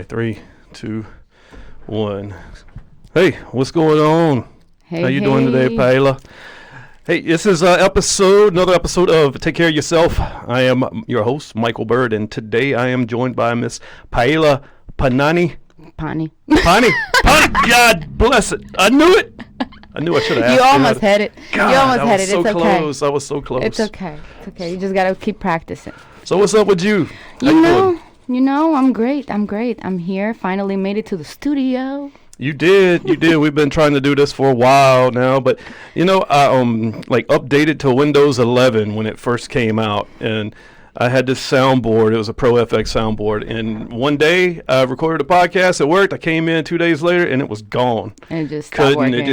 Three, two, one. Hey, what's going on? Hey, how you doing today, Paela? Hey, this is another episode of Take Care of Yourself. I am your host, Michael Bird, and today I am joined by Miss Paela Pani. Pani. Pani. God bless it. I knew it. I knew I should have asked You almost had it. God, you almost had it. So it's close. okay. I was so close. It's okay. It's okay. You just gotta keep practicing. So what's up with you? How you doing? You know, I'm great. I'm here. Finally made it to the studio. You did. We've been trying to do this for a while now, but I updated to Windows 11 when it first came out, and I had this soundboard. It was a Pro FX soundboard, and one day I recorded a podcast. It worked. I came in 2 days later, and it was gone. And it just stopped working.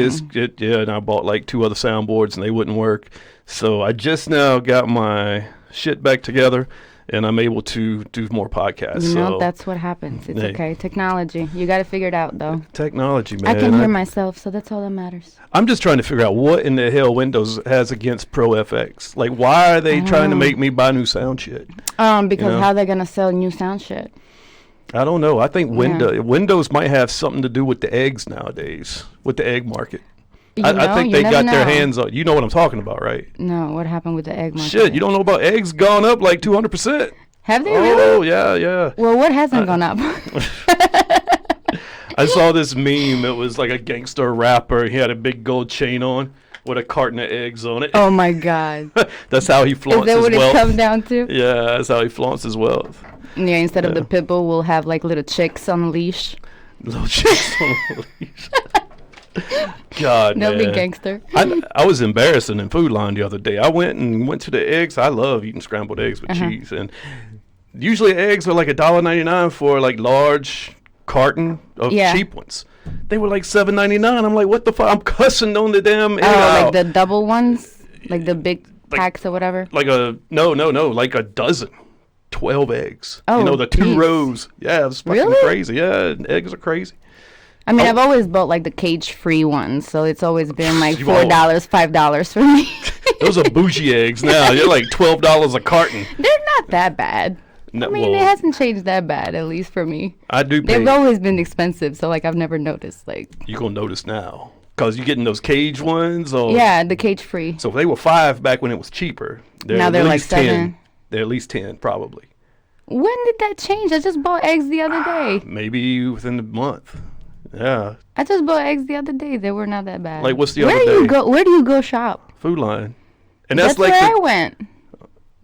And I bought like two other soundboards, and they wouldn't work. So I just now got my shit back together, and I'm able to do more podcasts. That's what happens. It's okay. Technology. You got to figure it out, though. Technology, man. I can hear myself, so that's all that matters. I'm just trying to figure out what in the hell Windows has against Pro FX. Like, why are they trying to make me buy new sound shit? Because how they going to sell new sound shit? I don't know. I think Windows might have something to do with the eggs nowadays, with the egg market. I think they got their hands on. You know what I'm talking about, right? No, what happened with the egg market? Shit, you don't know about eggs gone up like 200%. Have they really? Oh, yeah. Well, what hasn't gone up? I saw this meme. It was like a gangster rapper. He had a big gold chain on with a carton of eggs on it. Oh, my God. That's how he flaunts his wealth. Is that what it comes down to? Yeah, that's how he flaunts his wealth. Yeah, instead of the pit bull, we'll have like little chicks on a leash. Little chicks on a leash. God, They'll man. be gangster. I was embarrassing in Food Line the other day. I went to the eggs. I love eating scrambled eggs with cheese, and usually eggs are like $1.99 for like large carton of cheap ones. They were like $7.99. I'm like, what the fuck? I'm cussing on the damn egg like the double ones, like the big packs or whatever. Like like a dozen. 12 eggs. Oh, the two rows. Yeah, it's fucking crazy. Yeah, eggs are crazy. I mean, I've always bought like the cage-free ones, so it's always been like $4, $5 for me. Those are bougie eggs now. They're like $12 a carton. They're not that bad. No, I mean, it hasn't changed that bad, at least for me. I do pay. They've always been expensive, so like I've never noticed. Like you're gonna notice now because you're getting those cage ones. Yeah, the cage-free. So if they were $5 back when it was cheaper, now they're like $7. They're at least 10, probably. When did that change? I just bought eggs the other day. Maybe within the month. Yeah. I just bought eggs the other day. They were not that bad. Like, what's the other day? Where do you go shop? Food Line. And that's like where I went.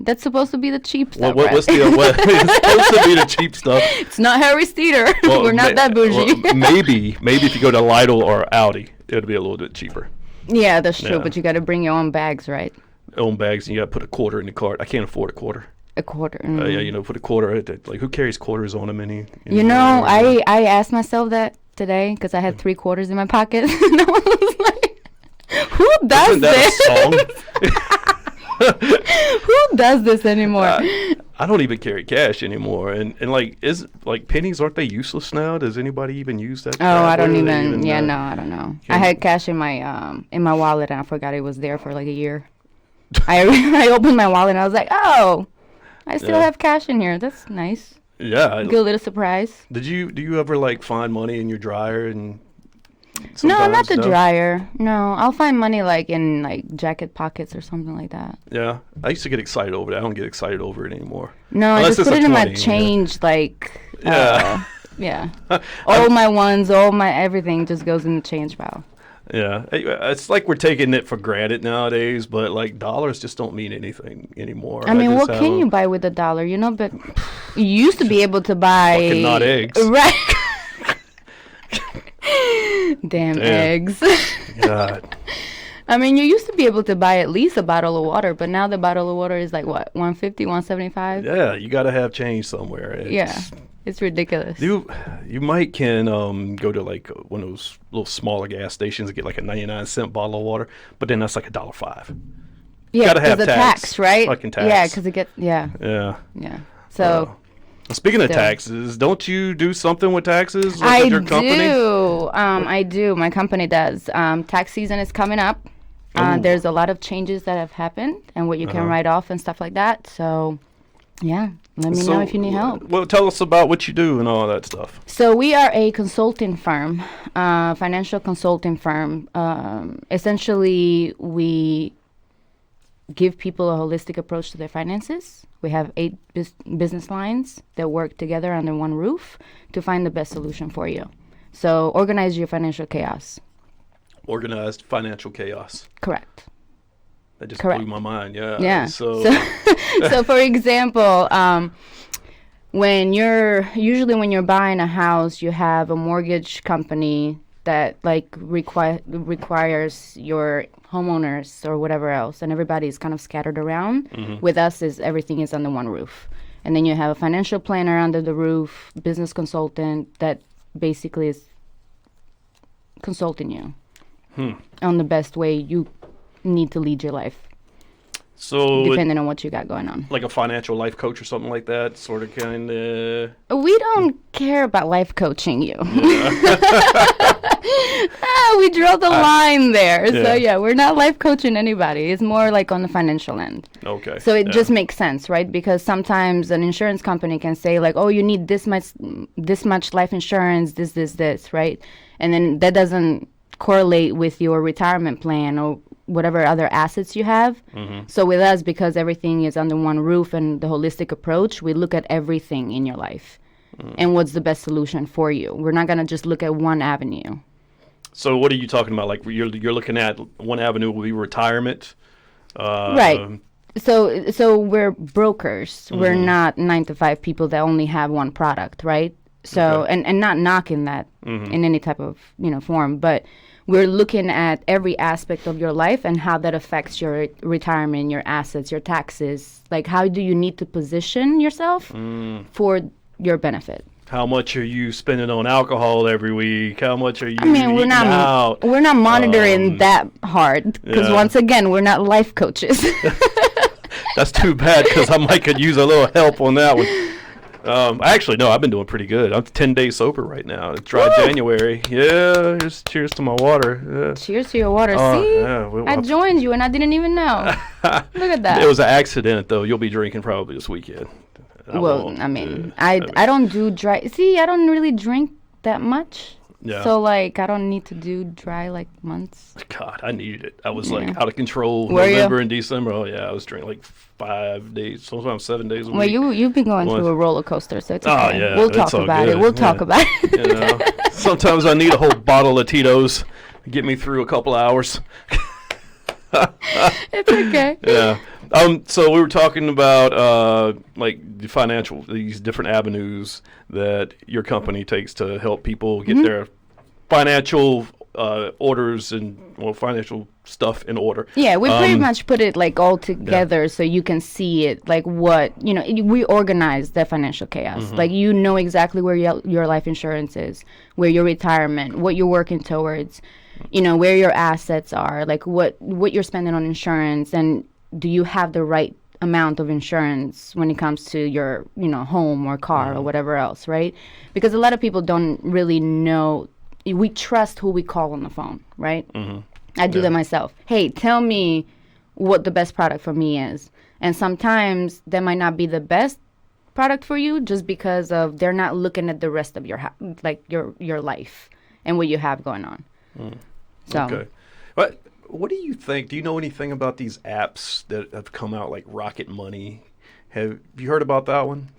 That's supposed to be the cheap stuff. What's the it's supposed to be the cheap stuff. It's not Harry's Theater. Well, we're not that bougie. Well, maybe if you go to Lidl or Audi, it'll be a little bit cheaper. Yeah, that's true. But you got to bring your own bags, right? Own bags, and you got to put a quarter in the cart. I can't afford a quarter. A quarter. Put a quarter. Like, who carries quarters on them? I asked myself that today because I had 3 quarters in my pocket. And I was like, who does this? Who does this anymore? I don't even carry cash anymore. And pennies, aren't they useless now? Does anybody even use that? Oh, I don't even. No, I don't know. I had cash in my wallet and I forgot it was there for like a year. I opened my wallet and I was like, oh, I still have cash in here. That's nice. Yeah. Get a little surprise. Do you ever like find money in your dryer and? No, not the dryer. No, I'll find money like in like jacket pockets or something like that. Yeah, I used to get excited over that. I don't get excited over it anymore. No, I just put it in my change, yeah. All my ones, all my everything just goes in the change pile. Yeah, it's like we're taking it for granted nowadays, but like dollars just don't mean anything anymore. I mean, what can you buy with $1? But you used to be able to buy fucking not eggs, right? Damn eggs. God. I mean, you used to be able to buy at least a bottle of water, but now the bottle of water is like what, $150, $175? Yeah, you got to have change somewhere. It's ridiculous. You might can go to like one of those little smaller gas stations and get like a 99-cent bottle of water, but then that's like $1.05. Yeah, because the tax, right? Fucking tax. Yeah, because it gets Yeah. So. Speaking of taxes, don't you do something with taxes? I do. I do. My company does. Tax season is coming up. There's a lot of changes that have happened and what you can write off and stuff like that. So Yeah. Let me know if you need help. Well, tell us about what you do and all that stuff. So we are a consulting firm, financial consulting firm. Essentially, we give people a holistic approach to their finances. We have 8 business lines that work together under one roof to find the best solution for you. So organize your financial chaos. Organized financial chaos. Correct. That just blew my mind. Yeah. Yeah. So for example, when you're buying a house, you have a mortgage company that like requires your homeowners or whatever else, and everybody's kind of scattered around. With us, everything is under one roof, and then you have a financial planner under the roof, business consultant that basically is consulting you on the best way you need to lead your life. So depending on what you got going on. Like a financial life coach or something like that, sort of kind of. We don't care about life coaching you. We draw the line there. Yeah. So yeah, we're not life coaching anybody. It's more like on the financial end. Okay. So it just makes sense, right? Because sometimes an insurance company can say like, oh, you need this much life insurance, this, right? And then that doesn't correlate with your retirement plan or whatever other assets you have. So with us, because everything is under one roof and the holistic approach, we look at everything in your life and what's the best solution for you. We're not going to just look at one avenue. So what are you talking about? Like you're looking at one avenue will be retirement? Right. So we're brokers. We're not 9-to-5 people that only have one product, right? So, and not knocking that in any type of, form, but we're looking at every aspect of your life and how that affects your retirement, your assets, your taxes. Like, how do you need to position yourself for your benefit? How much are you spending on alcohol every week? How much are you we're not monitoring that hard because once again, we're not life coaches. That's too bad because I might could use a little help on that one. Actually, no, I've been doing pretty good. I'm 10 days sober right now. It's dry January. Yeah, cheers to my water. Yeah. Cheers to your water. See, I joined you and I didn't even know. Look at that. It was an accident, though. You'll be drinking probably this weekend. I don't do dry. See, I don't really drink that much. Yeah. So, like, I don't need to do dry, like, months. God, I needed it. I was, like, out of control November and December. Oh, yeah, I was drinking, like, 5 days, sometimes 7 days a week. Well, you've been going through a roller coaster, so it's okay. Oh, yeah. We'll talk about it. We'll talk about it. Sometimes I need a whole bottle of Tito's to get me through a couple hours. It's okay. Yeah. So we were talking about like these different avenues that your company takes to help people get their financial orders and financial stuff in order. Yeah, we pretty much put it like all together so you can see it like what, we organize the financial chaos. Like you know exactly where your life insurance is, where your retirement, what you're working towards, where your assets are, like what you're spending on insurance, and do you have the right amount of insurance when it comes to your, home or car or whatever else, right? Because a lot of people don't really know. We trust who we call on the phone, right? I do that myself. Hey, tell me what the best product for me is. And sometimes that might not be the best product for you just because of they're not looking at the rest of your your life and what you have going on. So. Okay. What do you think? Do you know anything about these apps that have come out, like Rocket Money? Have you heard about that one?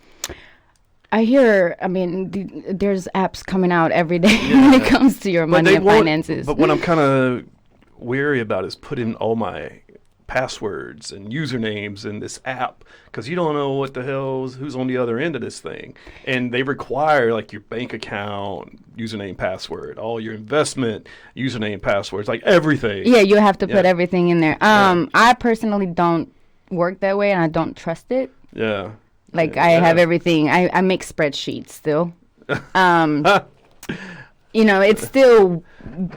I hear, there's apps coming out every day when it comes to your money and finances. But what I'm kind of weary about is putting all my passwords and usernames in this app because you don't know what the hell who's on the other end of this thing. And they require like your bank account, username, password, all your investment, username, passwords, like everything. Yeah, you have to put everything in there. I personally don't work that way and I don't trust it. Yeah. Like I have everything. I make spreadsheets still. It's still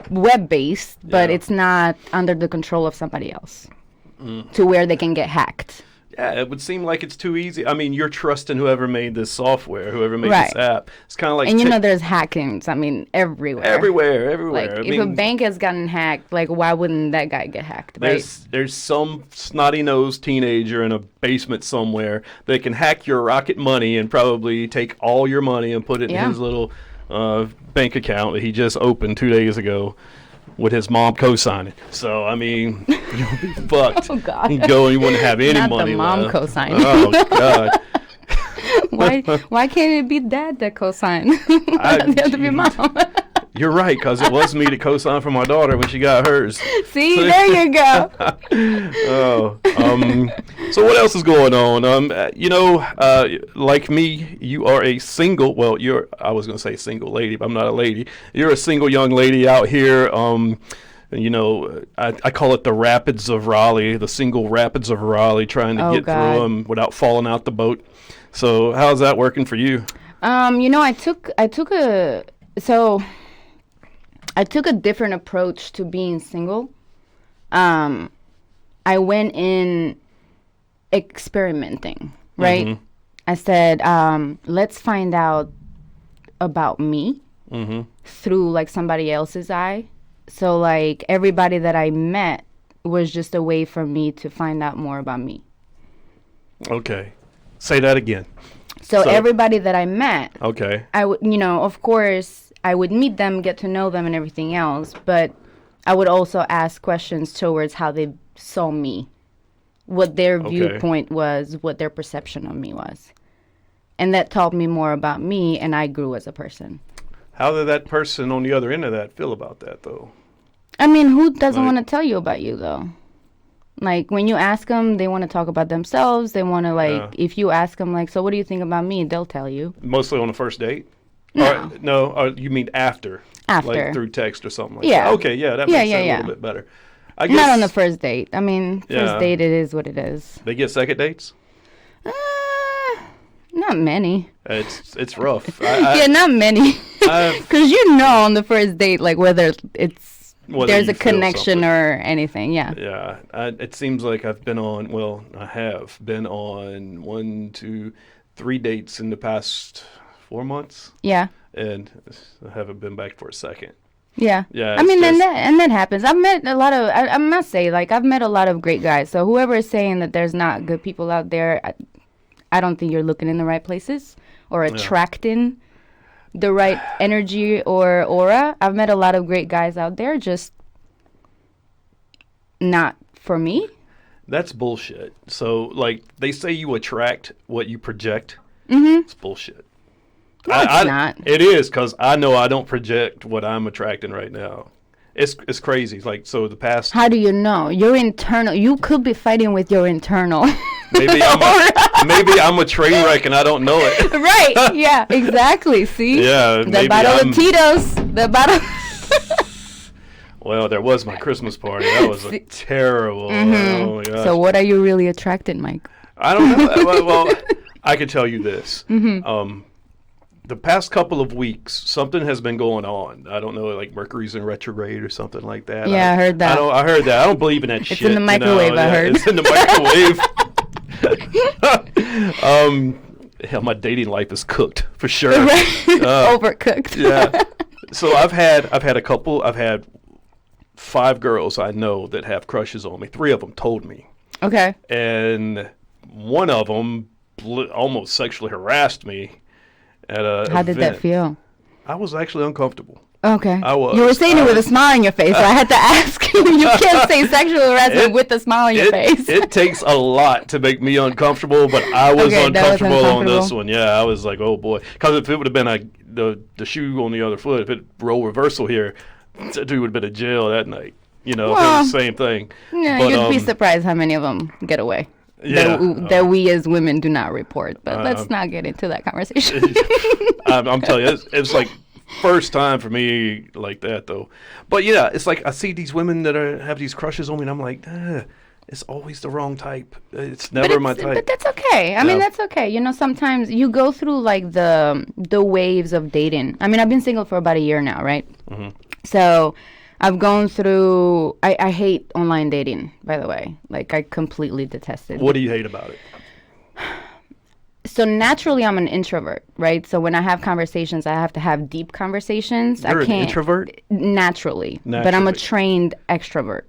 web-based, but it's not under the control of somebody else to where they can get hacked. Yeah, it would seem like it's too easy. I mean, you're trusting whoever made this software, whoever made Right. this app. It's kind of like... And there's hackings. I mean, everywhere. Everywhere. Like, if a bank has gotten hacked, like, why wouldn't that guy get hacked, right? There's some snotty-nosed teenager in a basement somewhere that can hack your Rocket Money and probably take all your money and put it in his little bank account that he just opened 2 days ago with his mom co-signing. So, I mean, you'll be fucked. Oh, God. You go and you wouldn't have any Not money the mom left. co-signing. Oh, God. Why can't it be dad that co-sign? It have to be mom. You're right, because it was me to co-sign for my daughter when she got hers. See, there you go. So what else is going on? Like me, you are a single. Well, I was going to say single lady, but I'm not a lady. You're a single young lady out here. I call it the Rapids of Raleigh, the single Rapids of Raleigh, trying to get through them without falling out the boat. So how's that working for you? I took a different approach to being single. I went in experimenting, right? Mm-hmm. I said, let's find out about me through like somebody else's eye. So like everybody that I met was just a way for me to find out more about me. Okay. Say that again. So everybody that I met, okay, I would, of course, I would meet them, get to know them and everything else, but I would also ask questions towards how they saw me, what their viewpoint was, what their perception of me was. And that taught me more about me, and I grew as a person. How did that person on the other end of that feel about that, though? I mean, who doesn't want to tell you about you, though? Like, when you ask them, they want to talk about themselves. They want to, if you ask them, like, so what do you think about me? They'll tell you. Mostly on the first date? No. Or you mean after? After. Like through text or something like that? Okay, that makes sense a little bit better. I guess, not on the first date. I mean, first date, it is what it is. They get second dates? Not many. It's rough. Not many. Because on the first date, like, whether there's a connection or anything, Yeah, it seems like I have been on 1, 2, 3 dates in the past 4 months. Yeah. And I haven't been back for a second. Yeah. Yeah. I mean, and that happens. I've met a lot of, I must say, like, I've met a lot of great guys. So whoever is saying that there's not good people out there, I don't think you're looking in the right places or attracting the right energy or aura. I've met a lot of great guys out there, just not for me. That's bullshit. So, like, they say you attract what you project. Mm-hmm. It's bullshit. No, it's not. It is, because I know I don't project what I'm attracting right now. It's crazy. Like, so the past... How do you know? Your internal... You could be fighting with your internal... Maybe I'm a train wreck and I don't know it. Right. Yeah, exactly. See? Yeah. The bottle of Tito's. The bottle... Well, there was my Christmas party. That was terrible. Mm-hmm. Oh, my gosh. So what are you really attracted, Mike? I don't know. Well, I can tell you this. Mm-hmm. The past couple of weeks, something has been going on. I don't know, like Mercury's in retrograde or something like that. Yeah, I heard that. I heard that. I don't believe in that shit. It's in the microwave, I heard. It's in the microwave. My dating life is cooked for sure. Overcooked. Yeah. So I've had 5 girls I know that have crushes on me. 3 of them told me. Okay. And one of them almost sexually harassed me at a How did that feel? I was actually uncomfortable. Okay. I was. You were saying it with a smile on your face, so I had to ask you. You can't say sexual harassment with a smile on your face. It takes a lot to make me uncomfortable, but I was uncomfortable on this one. Yeah, I was like, oh boy. Because if it would have been the shoe on the other foot, if it role reversal here, that dude would have been in jail that night. If it was the same thing. Yeah, but, you'd be surprised how many of them get away. Yeah, that we as women do not report. But let's not get into that conversation. I'm telling you, it's like first time for me like that, though. But, yeah, it's like I see these women that have these crushes on me, and I'm like, it's always the wrong type. It's never my type. But that's okay. I mean, that's okay. Sometimes you go through, like, the waves of dating. I mean, I've been single for about a year now, right? Mm-hmm. So I've gone through. I hate online dating. By the way, like I completely detest it. What do you hate about it? So naturally, I'm an introvert, right? So when I have conversations, I have to have deep conversations. You're I can't, an introvert? Naturally. But I'm a trained extrovert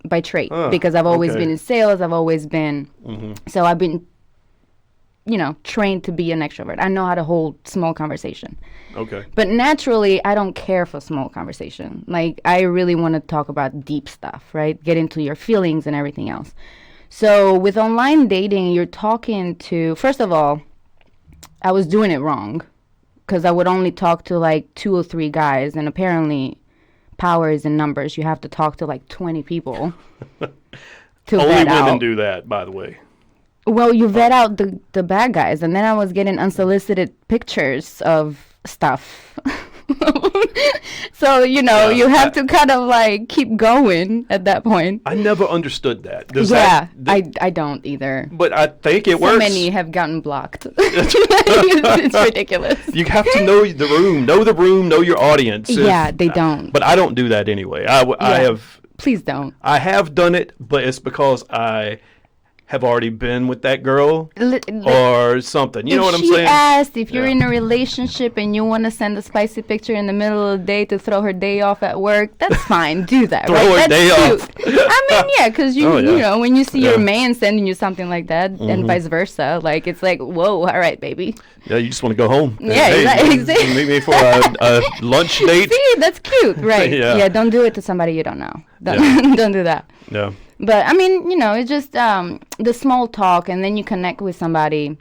by trait because I've always been in sales. I've always been, so I've been, trained to be an extrovert. I know how to hold small conversation. Okay. But naturally, I don't care for small conversation. Like, I really want to talk about deep stuff, right? Get into your feelings and everything else. So with online dating, you're talking to, first of all, I was doing it wrong because I would only talk to like 2 or 3 guys. And apparently power is in numbers. You have to talk to like 20 people to Only vet women out. do that, by the way. Well, you vet out the bad guys. And then I was getting unsolicited pictures of stuff. So, you have to kind of like keep going at that point. I never understood that. I don't either. But I think it works. So many have gotten blocked. It's ridiculous. You have to know the room, know your audience. Yeah, they don't. But I don't do that anyway. I have. Please don't. I have done it, but it's because I have already been with that girl or something. You know what I'm saying? If she asked if you're in a relationship and you want to send a spicy picture in the middle of the day to throw her day off at work, that's fine. Do that. Throw right? her day off. I mean, yeah, because you when you see Yeah. your man sending you something like that and vice versa, like it's like, whoa, all right, baby. Yeah, you just want to go home. Yeah, exactly. Meet me for a lunch date. See, that's cute, right? Yeah. Don't do it to somebody you don't know. Don't do that. Yeah. But I mean, it's just the small talk, and then you connect with somebody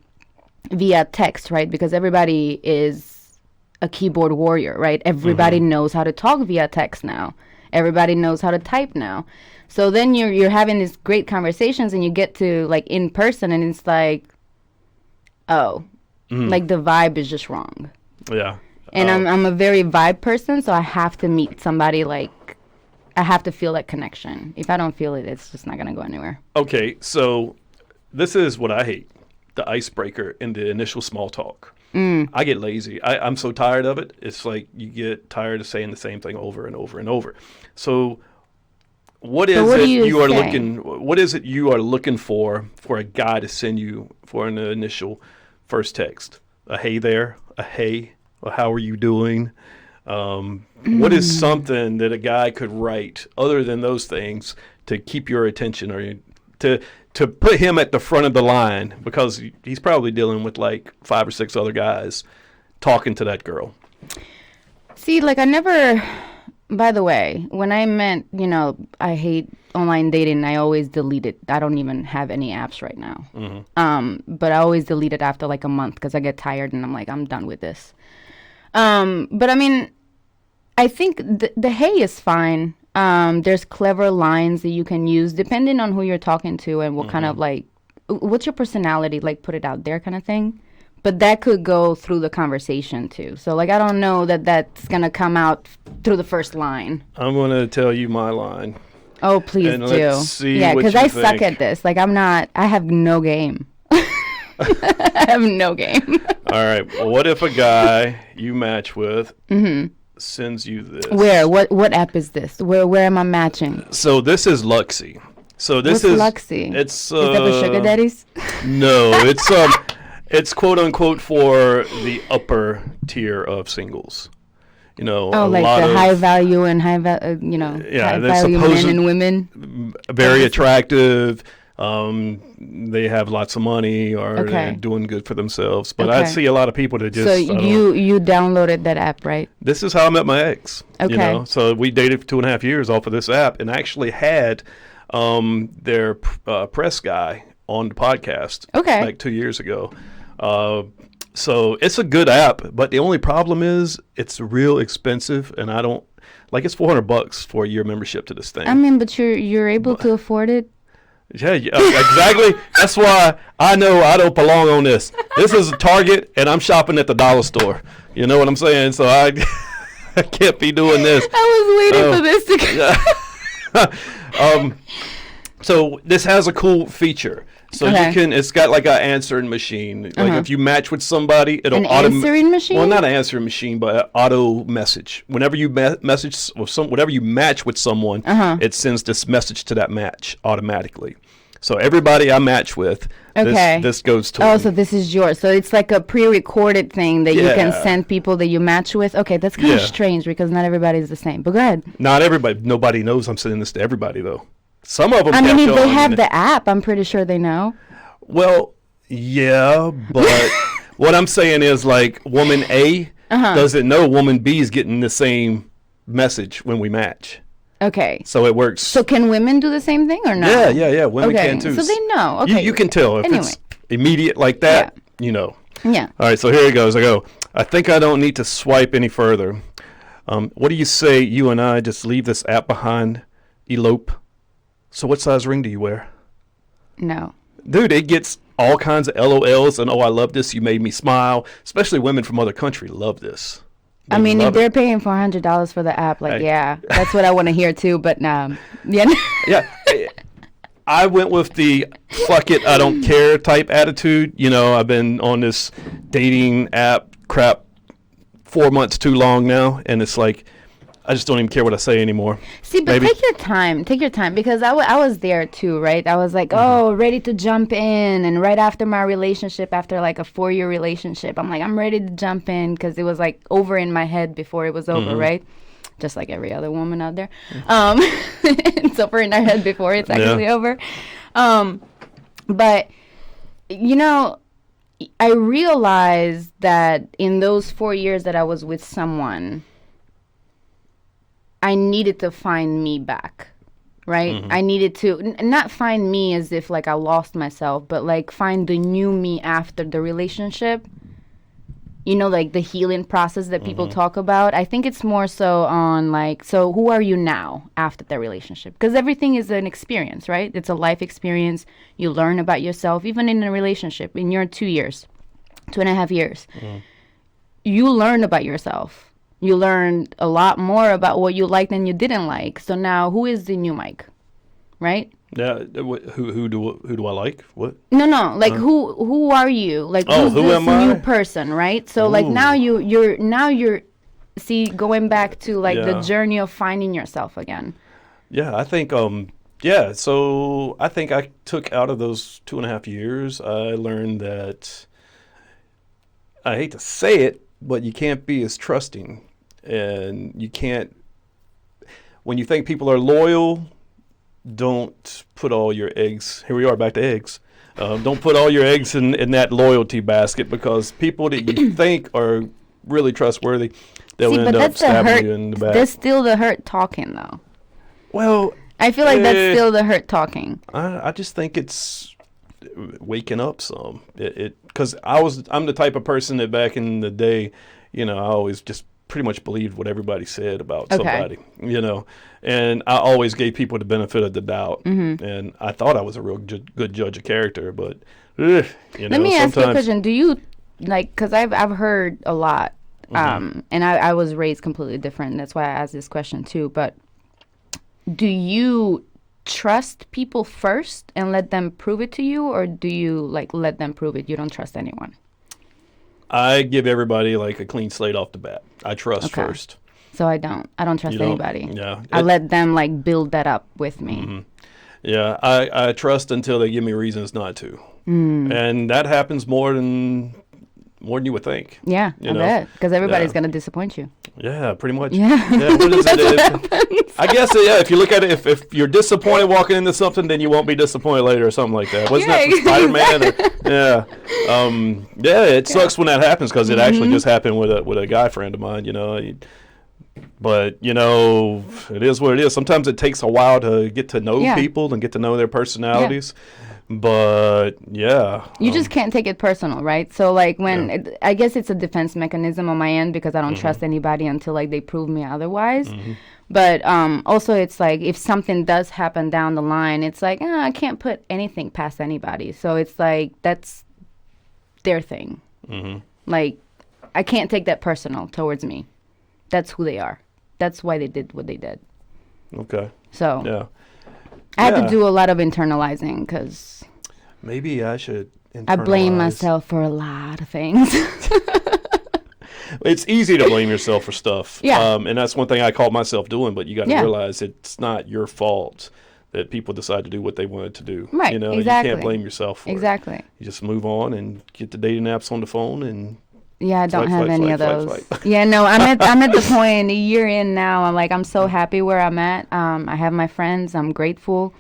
via text, right? Because everybody is a keyboard warrior, right? Everybody knows how to talk via text now. Everybody knows how to type now. So then you're having these great conversations, and you get to like in person, and it's like, like the vibe is just wrong. Yeah. And I'm a very vibe person, so I have to meet somebody like. I have to feel that connection. If I don't feel it, it's just not going to go anywhere. Okay, so this is what I hate, the icebreaker and the initial small talk. I get lazy. I'm so tired of it. It's like you get tired of saying the same thing over and over and over. So what is it you are looking for a guy to send you for an initial first text? A hey there, a hey, or how are you doing? What is something that a guy could write other than those things to keep your attention or to put him at the front of the line, because he's probably dealing with like 5 or 6 other guys talking to that girl? See, like by the way, when I meant, I hate online dating, I always delete it. I don't even have any apps right now. But I always delete it after like a month because I get tired and I'm like, I'm done with this. But I mean, I think the hey is fine. There's clever lines that you can use depending on who you're talking to and what kind of like, what's your personality, like put it out there kind of thing. But that could go through the conversation too. So like, I don't know that's going to come out through the first line. I'm going to tell you my line. Oh, please and do. Let's see yeah, because I suck at this. Like I have no game. I have no game. All right. Well, what if a guy you match with sends you this? Where? What app is this? Where am I matching? So this is Luxy. So this What's is Luxy? It's is that the sugar daddies? No, it's quote unquote for the upper tier of singles. Like the high value and high value, high value men and women. Very attractive. They have lots of money or they're doing good for themselves. But I see a lot of people that just. So you downloaded that app, right? This is how I met my ex. Okay. So we dated for 2.5 years off of this app, and actually had their press guy on the podcast. Okay. Like 2 years ago. So it's a good app, but the only problem is it's real expensive, and I don't like. It's $400 for a year membership to this thing. I mean, but you're able to afford it. Yeah, exactly. That's why I know I don't belong on this. This is a Target, and I'm shopping at the dollar store. You know what I'm saying? So I can't be doing this. I was waiting for this to come. So this has a cool feature. So Okay. you can, it's got like an answering machine. Like if you match with somebody, it'll An answering machine? Well, not an answering machine, but an auto message. Whenever you message with whenever you match with someone, it sends this message to that match automatically. So everybody I match with, Okay. this goes to Oh, them. so this is yours. So it's like a pre-recorded thing that you can send people that you match with. Okay, that's kind of strange because not everybody is the same. But go ahead. Not everybody. Nobody knows I'm sending this to everybody, though. Some of them. I mean, if they have the app, I'm pretty sure they know. Well, yeah, but what I'm saying is, like, woman A doesn't know woman B is getting the same message when we match. Okay. So it works. So can women do the same thing or no? Yeah. Women can too. So they know. Okay. You can tell if it's immediate like that. You know. Yeah. All right. So here it goes. I think I don't need to swipe any further. What do you say? You and I just leave this app behind, elope. So what size ring do you wear? No. Dude, it gets all kinds of LOLs and, oh, I love this. You made me smile. Especially women from other countries love this. I mean, if they're paying $400 for the app, like, yeah, that's what I want to hear too. But yeah. Yeah. I went with the fuck it, I don't care type attitude. You know, I've been on this dating app crap 4 months too long now. And it's like, I just don't even care what I say anymore. See, but take your time. Take your time. Because I was there too, right? I was like, ready to jump in. And right after my relationship, after like a 4-year relationship, I'm like, I'm ready to jump in because it was like over in my head before it was over, right? Just like every other woman out there. It's over in our head before it's actually over. But, you know, I realized that in those 4 years that I was with someone, I needed to find me back, right? I needed to not find me as if like I lost myself, but like find the new me after the relationship. You know, like the healing process that people talk about. I think it's more so on like, so who are you now after the relationship? Because everything is an experience, right? It's a life experience. You learn about yourself, even in a relationship. In your 2 years, 2.5 years, you learn about yourself. You learned a lot more about what you liked and you didn't like. So now, who is the new Mike, right? Yeah. Who do I like? What? No. Like who are you? Like who's who this am I? new person, right? So like now you're see going back to like the journey of finding yourself again. Yeah, I think so I think I took out of those 2.5 years, I learned that I hate to say it, but you can't be as trusting, and you can't, when you think people are loyal, don't put all your eggs, here we are back to eggs, don't put all your eggs in that loyalty basket, because people that you think are really trustworthy, they'll end up stabbing you in the back. That's still the hurt talking though. Well, I feel like that's still the hurt talking. I just think it's waking up some. Because I'm the type of person that back in the day, you know, I always just pretty much believed what everybody said about somebody, you know, and I always gave people the benefit of the doubt, and I thought I was a real good judge of character, but you know, let me ask you a question. Do you like? Because I've heard a lot, and I was raised completely different. That's why I asked this question too. But do you trust people first and let them prove it to you, or do you like let them prove it? You don't trust anyone. I give everybody like a clean slate off the bat. I trust first. So I don't trust anybody. Yeah. I let them like build that up with me. Yeah. I trust until they give me reasons not to. And that happens more than you would think. Yeah, I bet. Because everybody's going to disappoint you. Yeah, pretty much. Yeah. What is it? I guess, if you look at it, if you're disappointed walking into something, then you won't be disappointed later or something like that. Wasn't that from Spider-Man? It sucks when that happens, because it actually just happened with a guy friend of mine, you know. But, you know, it is what it is. Sometimes it takes a while to get to know people and get to know their personalities. But you just can't take it personal, right? So like when I guess it's a defense mechanism on my end, because I don't trust anybody until like they prove me otherwise. But also it's like if something does happen down the line, it's like I can't put anything past anybody. So it's like that's their thing. Like I can't take that personal towards me. That's who they are. That's why they did what they did. Okay. So I had to do a lot of internalizing because maybe I should internalize. I blame myself for a lot of things. It's easy to blame yourself for stuff. Yeah. And that's one thing I caught myself doing, but you got to Yeah. realize it's not your fault that people decide to do what they wanted to do. Right, You know, exactly. you can't blame yourself for it. Exactly. You just move on and get the dating apps on the phone and Yeah, I don't Flight, have flight, any flight, of flight, those. flight. Yeah, no, I'm at the point a year in now. I'm so happy where I'm at. I have my friends. I'm grateful.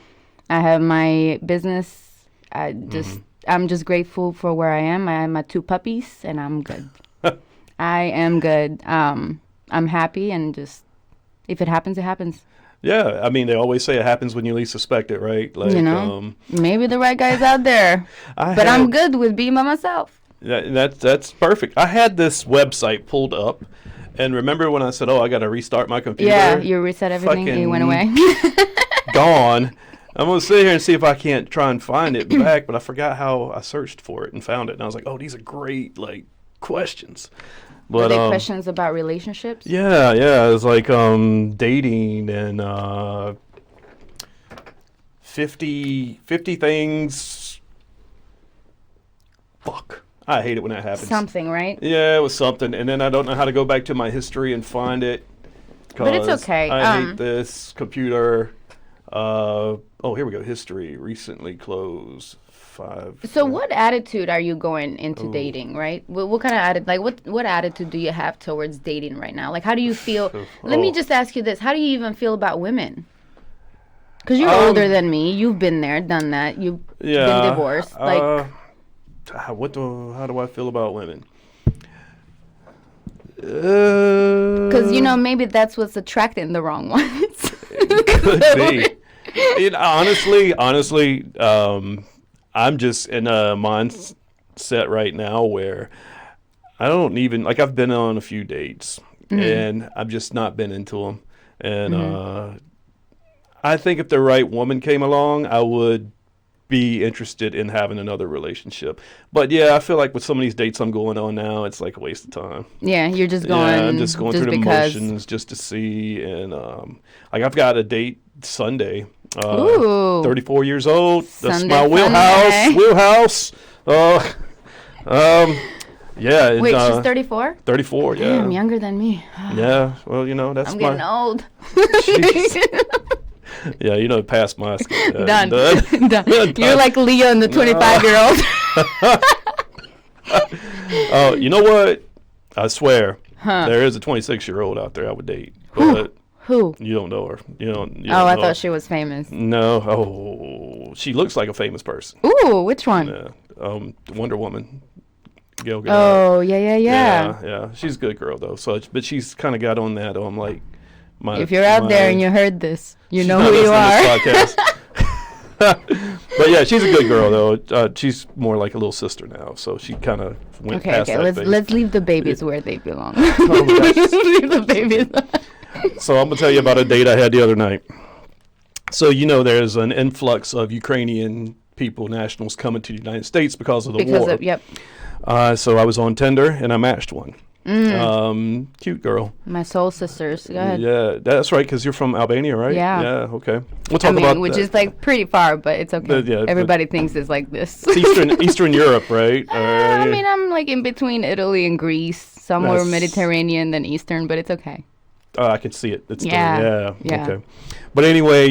I have my business. I'm just grateful for where I am. I have my 2 puppies, and I'm good. I am good. I'm happy, and just if it happens, it happens. yeah, I mean, they always say it happens when you least suspect it, right? Like, Maybe the right guy's out there, but I'm good with being by myself. That's perfect. I had this website pulled up, and remember when I said, "Oh, I got to restart my computer"? Yeah, you reset everything and you went away. Gone. I'm gonna sit here and see if I can't try and find it back, but I forgot how I searched for it and found it, and I was like, "Oh, these are great questions." But Are they questions about relationships? yeah, it's like dating and 50 things. Fuck. I hate it when that happens. Something, right? Yeah, it was something, and then I don't know how to go back to my history and find it. But it's okay. I hate this computer. Oh, here we go. History recently closed. 5. So what attitude are you going into dating, right? What kind of attitude, what attitude do you have towards dating right now? Like, how do you feel? Let me just ask you this. How do you even feel about women? Because you're older than me. You've been there, done that. You've been divorced. How do I feel about women? Because maybe that's what's attracting the wrong ones. Could be. Honestly, I'm just in a mindset right now where I don't even I've been on a few dates and I've just not been into them. And I think if the right woman came along, I would be interested in having another relationship. But yeah, I feel like with some of these dates I'm going on now, it's like a waste of time. Yeah, you're just going. Yeah, I'm just going through the motions just to see. And I've got a date Sunday. 34 years old. That's Sunday, my wheelhouse. Yeah. Wait, she's 34? 34, yeah. Damn, younger than me. Yeah, well, that's I'm getting old. Yeah, past my Done. You're like Leo and the 25-year-old. Oh, you know what? I swear, there is a 26-year-old out there I would date. But Who? you don't know her. You don't I know thought her. she was famous. No. Oh, she looks like a famous person. Ooh, which one? Yeah. Wonder Woman. Gal Gadot. Oh, yeah. Yeah. She's a good girl though. So, but she's kind of got on that. If you're out there and you heard this, you know who you listening to are. this podcast. But yeah, she's a good girl though. She's more like a little sister now, so she kind of went past that phase. Let's leave the babies where they belong. Oh, my gosh. Leave the babies. So I'm gonna tell you about a date I had the other night. So there's an influx of Ukrainian people, nationals coming to the United States because of the war. Yep. So I was on Tinder and I matched one. Cute girl. My soul sisters. Go ahead. Yeah, that's right, because you're from Albania, right? Yeah. Yeah, okay. We'll talk about which that. is pretty far, but it's okay. Yeah, Everybody thinks it's like this. It's Eastern Europe, right? I'm in between Italy and Greece, somewhere That's- Mediterranean than Eastern, but it's okay. I can see it. It's Yeah. Okay. But anyway,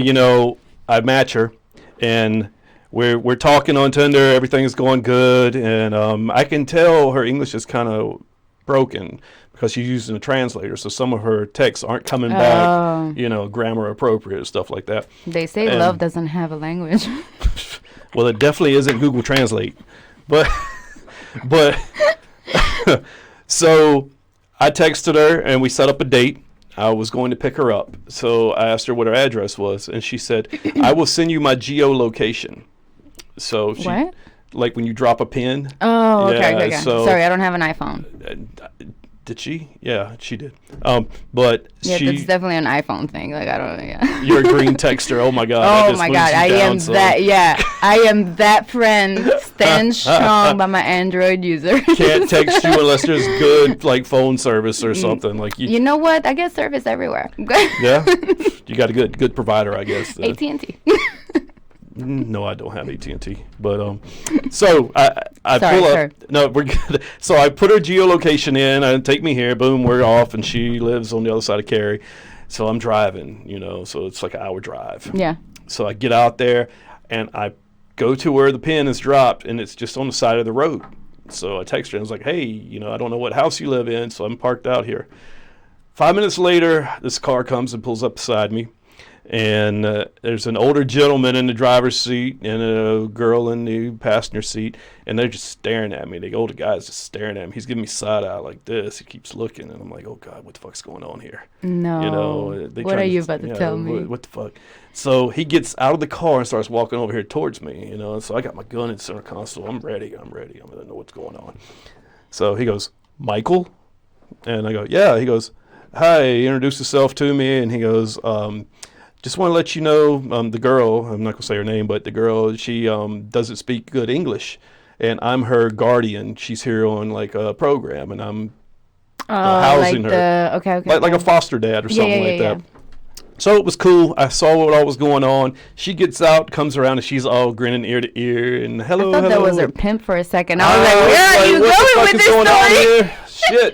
I match her, and we're talking on Tinder. Everything's going good, and I can tell her English is kind of broken because she's using a translator, so some of her texts aren't coming back, grammar appropriate, stuff like that. They say love doesn't have a language. Well, it definitely isn't Google Translate, but so I texted her and we set up a date. I was going to pick her up, so I asked her what her address was, and she said, "I will send you my geolocation." So she, What? like when you drop a pin. Oh, okay. So, Sorry, I don't have an iPhone. Did she? Yeah, she did. But Yeah, she, that's definitely an iPhone thing. Like, I don't know. Yeah. you're a green texter. Oh my God. Oh my God, I am that. Yeah, I am that friend. Stand strong by my Android user. Can't text you unless there's good phone service or something like you. You know what? I get service everywhere. Yeah, you got a good provider, I guess. AT&T. No, I don't have AT&T. But so I Sorry, pull up. sir. No, we're good. So I put her geolocation in and take me here. Boom, we're off, and she lives on the other side of Cary. So I'm driving, so it's like an hour drive. Yeah. So I get out there and I go to where the pin is dropped, and it's just on the side of the road. So I text her and I was like, hey, I don't know what house you live in, so I'm parked out here. 5 minutes later, this car comes and pulls up beside me. And there's an older gentleman in the driver's seat and a girl in the passenger seat, and they're just staring at me. The older guy's just staring at me. He's giving me side eye like this. He keeps looking, and I'm like, oh God, what the fuck's going on here? No. What are you about to tell me? What the fuck? So he gets out of the car and starts walking over here towards me. So I got my gun in the center console. I'm ready. I don't know what's going on. So he goes, Michael, and I go, yeah. He goes, hi. He introduced himself to me, and he goes, just want to let you know, the girl, I'm not going to say her name, but the girl, she doesn't speak good English, and I'm her guardian. She's here on like a program, and I'm housing like her. Okay. Like a foster dad or something like that. Yeah. So it was cool. I saw what all was going on. She gets out, comes around, and she's all grinning ear to ear, and hello, I thought that was her and pimp for a second. I was like, where are you what going the with fuck is this going on story? here? Shit.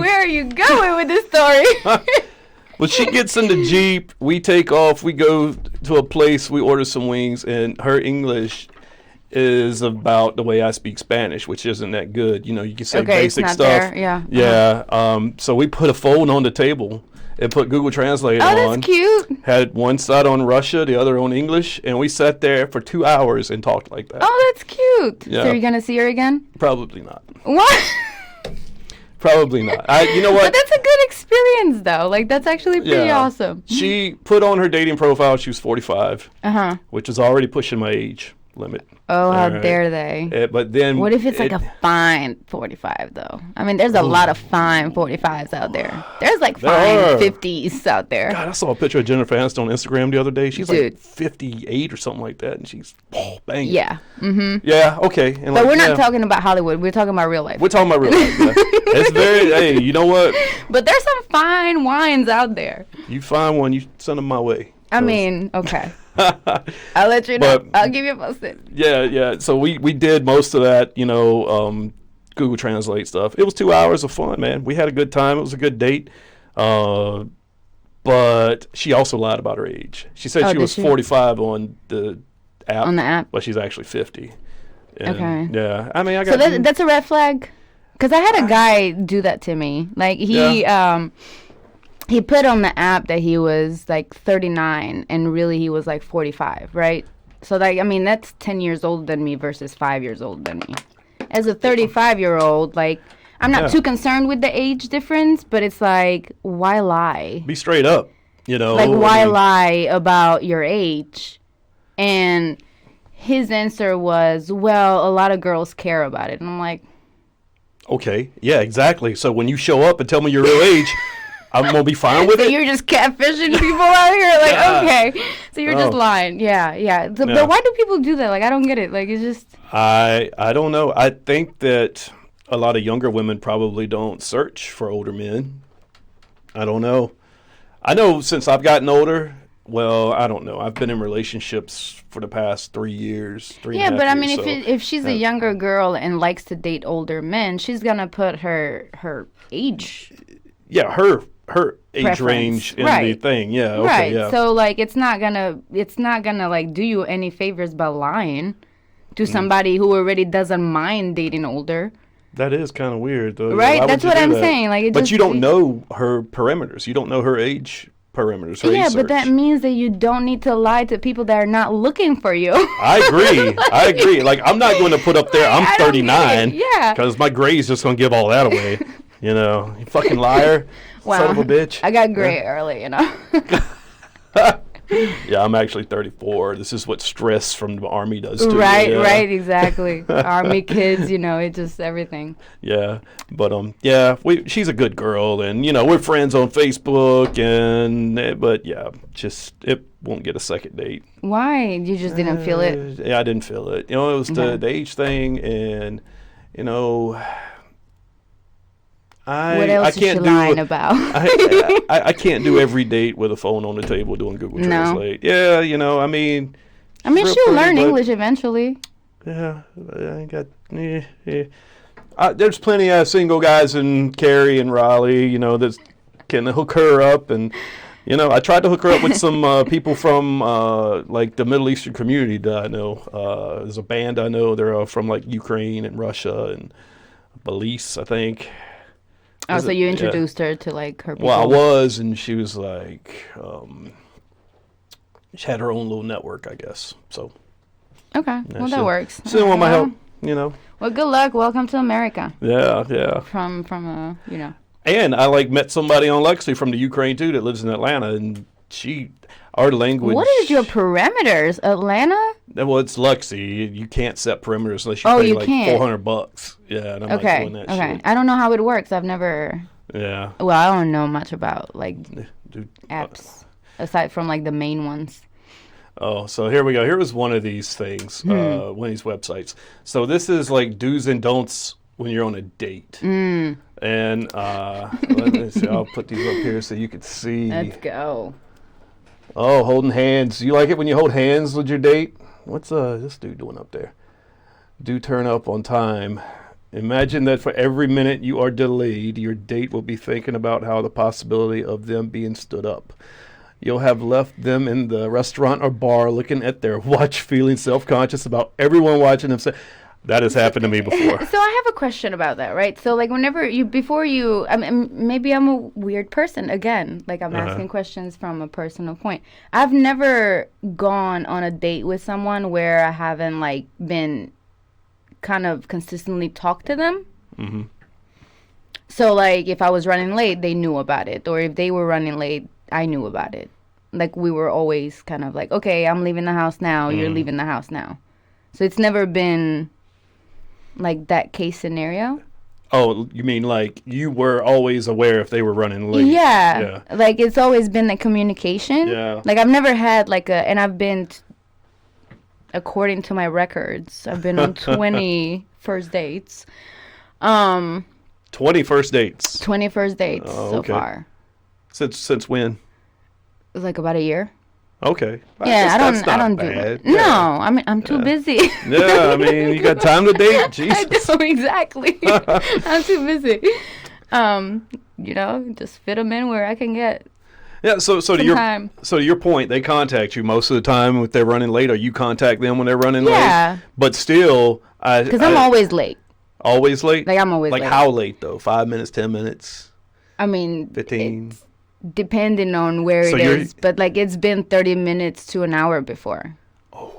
Where are you going with this story? Well, she gets in the Jeep. We take off. We go to a place. We order some wings, and her English is about the way I speak Spanish, which isn't that good. You can say basic it's not stuff. there. Yeah. Yeah. So we put a phone on the table and put Google Translate on. Oh, that's cute. Had one side on Russia, the other on English, and we sat there for 2 hours and talked like that. Oh, that's cute. Yeah. So you're gonna see her again? Probably not. What? Probably not. You know what? But that's a good experience, though. Like, that's actually pretty awesome. She put on her dating profile she was 45, which is already pushing my age limit. Oh, how dare they? But then, what if it's like a fine 45, though? I mean, there's a lot of fine 45s out there. There's like fine 50s out there. God, I saw a picture of Jennifer Aniston on Instagram the other day. She's Dude. like 58 or something like that, and she's banging. Yeah. Mm-hmm. Yeah. Okay. And But we're not talking about Hollywood. We're talking about real life. We're talking about real life. Yeah. It's very. Hey, you know what? But there's some fine wines out there. You find one, you send them my way. I mean, okay. I'll let you know. I'll give you a posted. Yeah. So we did most of that, Google Translate stuff. It was 2 hours of fun, man. We had a good time. It was a good date. But she also lied about her age. She said she was 45 on the app. On the app? But she's actually 50. And okay. Yeah. I mean, I got. So that's a red flag? Because I had a guy do that to me. Like, he put on the app that he was like 39 and really he was like 45, right? So like, I mean, that's 10 years older than me versus 5 years older than me. As a 35-year-old, like, I'm not too concerned with the age difference, but it's like, why lie? Be straight up, Like, why lie about your age? And his answer was, well, a lot of girls care about it. And I'm like, okay, yeah, exactly. So when you show up and tell me your real age, I'm going to be fine with it. So you're just catfishing people out here? Like, okay. So you're just lying. Yeah. So, but why do people do that? Like, I don't get it. Like, it's just... I don't know. I think that a lot of younger women probably don't search for older men. I don't know. I know since I've gotten older, well, I don't know. I've been in relationships for the past 3 years, Yeah, but I mean, if she's a younger girl and likes to date older men, she's going to put her age... Yeah, her age preference. Range in the thing. Yeah, okay, right. yeah. So like it's not gonna like do you any favors by lying to somebody who already doesn't mind dating older. That is kind of weird though. Right? That's what I'm saying. Like, but you don't know her parameters. You don't know her age parameters. Her age but that means that you don't need to lie to people that are not looking for you. I agree. I agree. Like, I'm not going to put up there, I'm 39. Yeah. Because my gray's just going to give all that away. You fucking liar. Wow. Son of a bitch. I got gray early, Yeah, I'm actually 34. This is what stress from the Army does to you. Right, exactly. Army kids, it just everything. Yeah, but she's a good girl, and we're friends on Facebook, but yeah, just it won't get a second date. Why? You just didn't feel it? Yeah, I didn't feel it. It was the age thing, and what else is she lying about? I can't do every date with a phone on the table doing Google Translate. Yeah, I mean, I mean, real she'll pretty, learn but- English eventually. Yeah, I got. There's plenty of single guys in Cary and Raleigh, you know, that can hook her up, and you know, I tried to hook her up with some people from like the Middle Eastern community that I know. There's a band I know. They're from like Ukraine and Russia and Belize, I think. Oh, Is so it- you yeah. introduced her to like her people. Well, I was, and she was like, she had her own little network, I guess. So. Okay, Yeah, well she- that works. She didn't want my Well, help, you know. Well, good luck. Welcome to America. Yeah. From you know. And I like met somebody on Lexi from the Ukraine too that lives in Atlanta, and our language. What is your parameters, Atlanta? Well, it's Lexi. You can't set perimeters unless you Oh, pay you like can't. $400. Yeah, and I'm Okay, not doing that okay. shit. I don't know how it works. I've never. Yeah. Well, I don't know much about like Dude. apps aside from like the main ones. Oh, so here we go. Here was one of these things, one of these websites. So this is like do's and don'ts when you're on a date. And let me see. I'll put these up here so you can see. Let's go. Oh, holding hands. You like it when you hold hands with your date? What's this dude doing up there? Do turn up on time. Imagine that for every minute you are delayed, your date will be thinking about how the possibility of them being stood up. You'll have left them in the restaurant or bar looking at their watch, feeling self-conscious about everyone watching them. That has happened to me before. So I have a question about that, right? So like before you, I mean, maybe I'm a weird person again. Like I'm asking questions from a personal point. I've never gone on a date with someone where I haven't like been kind of consistently talked to them. Mm-hmm. So like if I was running late, they knew about it, or if they were running late, I knew about it. Like we were always kind of like, okay, I'm leaving the house now. You're leaving the house now. So it's never been like that case scenario. Oh, you mean like you were always aware if they were running late? Yeah. Like it's always been like communication. Yeah. Like I've never had like and I've been, according to my records, I've been on 20 first dates. 20 first dates. 20 first dates so far. Since when? It was like about a year. Okay. Yeah, That's I don't bad. do it. No, I mean I'm too busy. Yeah, I mean you got time to date. I Jesus. do, exactly. I'm too busy. You know, just fit them in where I can get. Yeah. So to your point, they contact you most of the time if they're running late, or you contact them when they're running Yeah. late. But still, Because I'm always late. always late. Like I'm always like late. how late though? 5 minutes, 10 minutes, I mean, 15. it's depending on where So it you're- is, but like it's been 30 minutes to an hour before. Oh.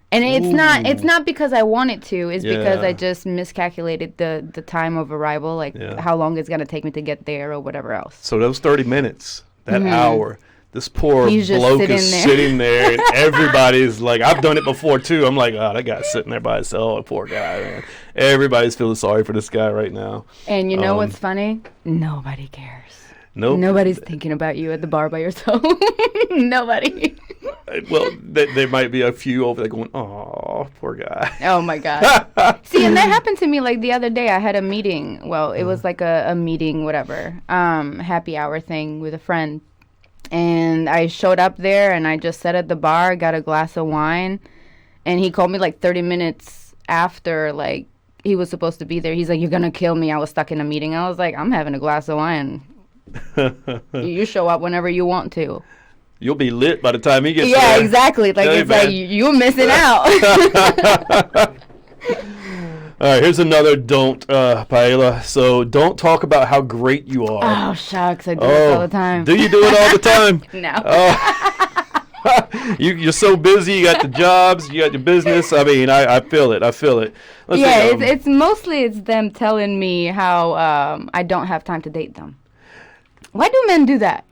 And it's not because I wanted to, it's because Yeah. I just miscalculated the time of arrival, like how long it's going to take me to get there or whatever else. So those 30 minutes, that hour, this poor He's just bloke sitting is there. sitting there, and everybody's like, I've done it before too. I'm like, oh, that guy's sitting there by himself. Oh, poor guy, man. Everybody's feeling sorry for this guy right now. And you know what's funny? Nobody cares. Nope. Nobody's thinking about you at the bar by yourself. Nobody. Well, there might be a few over there going, oh, poor guy. Oh my God. See, and that happened to me like the other day. I had a meeting. Well, it was like a meeting, whatever, happy hour thing with a friend. And I showed up there and I just sat at the bar, got a glass of wine. And he called me like 30 minutes after, like, he was supposed to be there. He's like, you're going to kill me. I was stuck in a meeting. I was like, I'm having a glass of wine. You show up whenever you want to. You'll be lit by the time he gets Yeah, there. exactly. Like, Hey, it's man. like, you're missing out. All right, here's another don't, Paela. So don't talk about how great you are. Oh, shucks. I do this all the time. Do you do it all the time? No. You're so busy. You got the jobs. You got your business. I mean, I feel it. I feel it. Let's Yeah, see, it's mostly them telling me how I don't have time to date them. Why do men do that?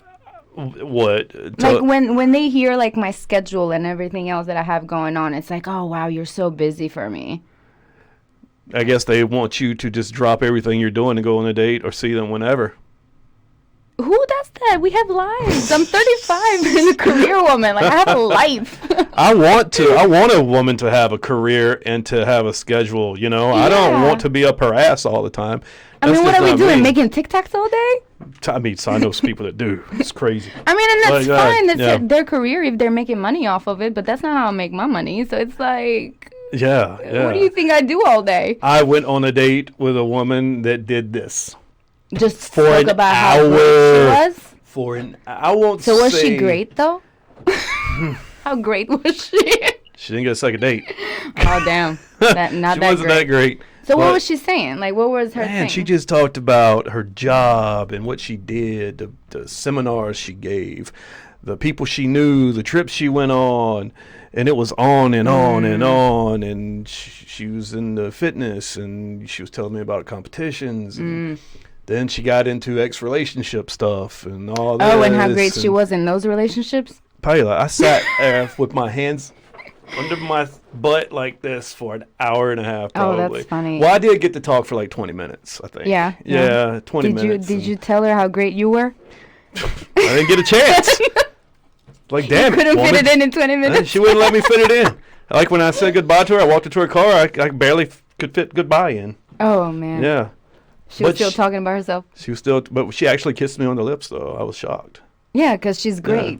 what? Like when they hear like my schedule and everything else that I have going on, it's like, oh wow, you're so busy for me. I guess they want you to just drop everything you're doing and go on a date or see them whenever. Who does that? We have lives. I'm 35 and a career woman. Like, I have a life. I want a woman to have a career and to have a schedule, you know. I don't want to be up her ass all the time. I mean, what are we doing? Making TikToks all day? I mean, so I know some people that do. It's crazy. I mean, and that's fine. That's their career if they're making money off of it, but that's not how I make my money. So it's like, yeah. What do you think I do all day? I went on a date with a woman that did this. Just for spoke an about hour. how great she was? For an I won't So say. was she great, though? How great was she? She didn't get a second date. Oh, damn. Not she that wasn't that great. So what was she saying? Like, what was her thing? She just talked about her job and what she did, the seminars she gave, the people she knew, the trips she went on, and it was on and on and on. And she was into fitness, and she was telling me about competitions. And then she got into ex-relationship stuff and all that. Oh, and how great she was in those relationships? Paela, I sat with my hands under my butt like this for an hour and a half, probably. Oh, that's funny. Well, I did get to talk for like 20 minutes, I think. Yeah. Yeah, 20 minutes. Did you tell her how great you were? I didn't get a chance. Like, damn it, couldn't woman. fit it in 20 minutes. She wouldn't let me fit it in. Like when I said goodbye to her, I walked into her car, I barely could fit goodbye in. Oh, man. Yeah. She was still talking about herself? She was still, but she actually kissed me on the lips, though. I was shocked. Yeah, because she's great.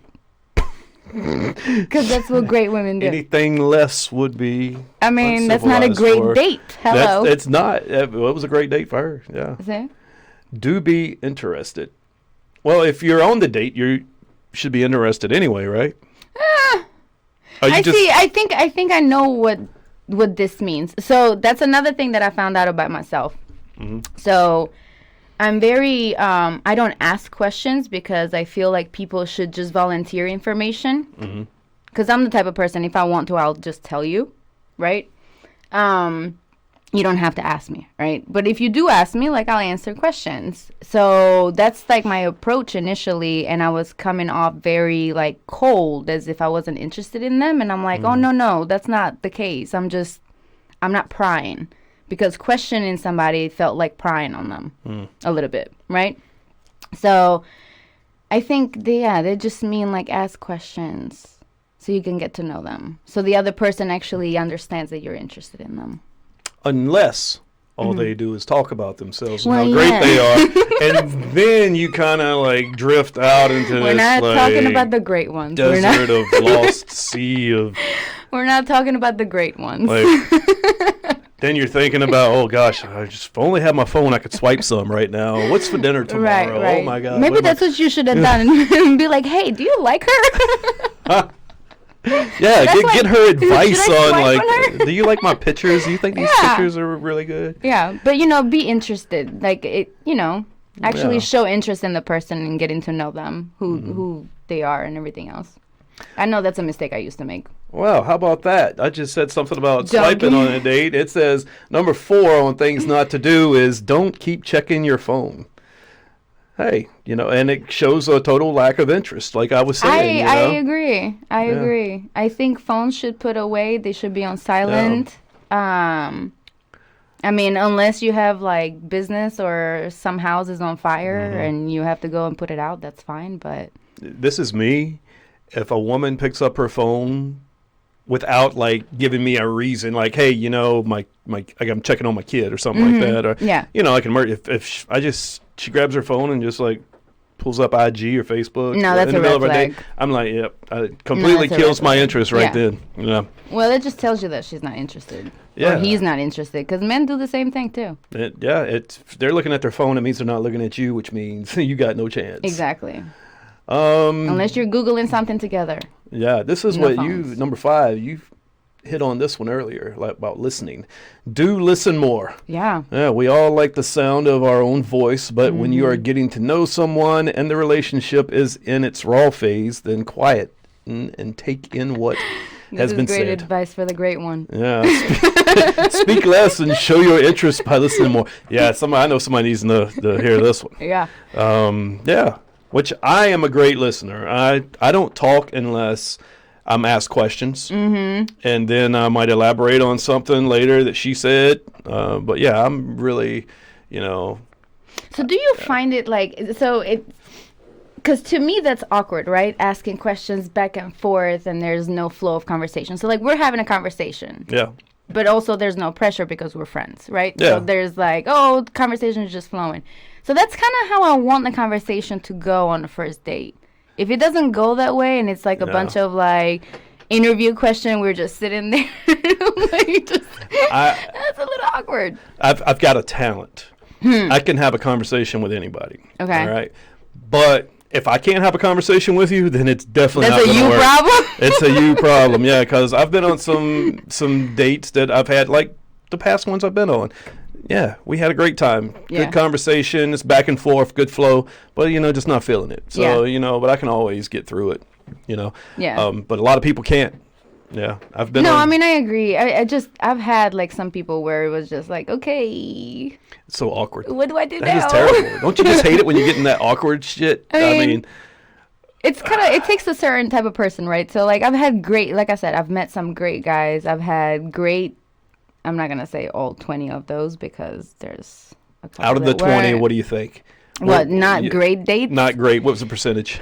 Because that's what great women do. Anything less would be. I mean, that's not a great date. Hello. It's not. It was a great date for her. Yeah. Is it? Do be interested. Well, if you're on the date, you should be interested anyway, right? I think I know what this means. So that's another thing that I found out about myself. Mm-hmm. So I'm very, I don't ask questions because I feel like people should just volunteer information. Because I'm the type of person, if I want to, I'll just tell you, right? You don't have to ask me, right? But if you do ask me, like, I'll answer questions. So that's, like, my approach initially, and I was coming off very, like, cold, as if I wasn't interested in them. And I'm like, oh, no, that's not the case. I'm not prying. Because questioning somebody felt like prying on them a little bit, right? So I think, they just mean, like, ask questions so you can get to know them. So the other person actually understands that you're interested in them. Unless all they do is talk about themselves and how great they are. And then you kind of, like, drift out into We're not talking about the great ones. Desert of lost sea of... We're not talking about the great ones. Like, then you're thinking about, oh, gosh, if I only had my phone, I could swipe some right now. What's for dinner tomorrow? Right. Oh, my God. Maybe that's what you should have done. And be like, hey, do you like her? Yeah, get her advice on, like, on do you like my pictures? Do you think these pictures are really good? Yeah, but, be interested. Like, actually show interest in the person and getting to know them, who they are and everything else. I know that's a mistake I used to make. Well, how about that? I just said something about swiping on a date. It says number 4 on things not to do is don't keep checking your phone. Hey, and it shows a total lack of interest, like I was saying. I agree. I agree. I think phones should put away. They should be on silent. Yeah. I mean, unless you have, like, business or some house is on fire and you have to go and put it out, that's fine, but... This is me. If a woman picks up her phone without, like, giving me a reason, like, hey, I'm checking on my kid or something like that, or I can if she grabs her phone and just, like, pulls up IG or Facebook. No, that's a red flag. I'm like, yep, it completely kills my interest right then. Yeah. Well, it just tells you that she's not interested. Yeah. Or he's not interested, because men do the same thing too. If they're looking at their phone, it means they're not looking at you, which means you got no chance. Exactly. Unless you're Googling something together. Yeah, this is number 5, you hit on this one earlier, like about listening. Do listen more. Yeah. Yeah, we all like the sound of our own voice, but when you are getting to know someone and the relationship is in its raw phase, then quiet and take in what has been said. This is great advice for the great one. Yeah. Speak less and show your interest by listening more. Yeah, I know somebody needs to hear this one. Yeah. Yeah. Which I am a great listener. I don't talk unless I'm asked questions, and then I might elaborate on something later that she said. But yeah, I'm really, So do you find it like because to me that's awkward, right? Asking questions back and forth, and there's no flow of conversation. So like we're having a conversation. Yeah. But also there's no pressure because we're friends, right? Yeah. So there's like, oh, conversation is just flowing. So that's kind of how I want the conversation to go on the first date. If it doesn't go that way and it's like a bunch of like interview question, we're just sitting there, like that's a little awkward. I've got a talent. I can have a conversation with anybody. Okay. All right. But if I can't have a conversation with you, then it's definitely That's not going to work. That's a you problem? It's a you problem, yeah, because I've been on some dates that I've had, like the past ones I've been on. Yeah, we had a great time. Yeah. Good conversation. It's back and forth, good flow, but, just not feeling it. So, but I can always get through it, Yeah. But a lot of people can't. Yeah, I've been No, I mean, I agree. I've had, like, some people where it was just like, okay. It's so awkward. What do I do now? That is terrible. Don't you just hate it when you get in that awkward shit? I mean it's kind of, it takes a certain type of person, right? So, like, I've had great, like I said, I've met some great guys. I've had great, I'm not going to say all 20 of those because there's a couple out of the 20, what do you think? Not great dates? Not great. What was the percentage?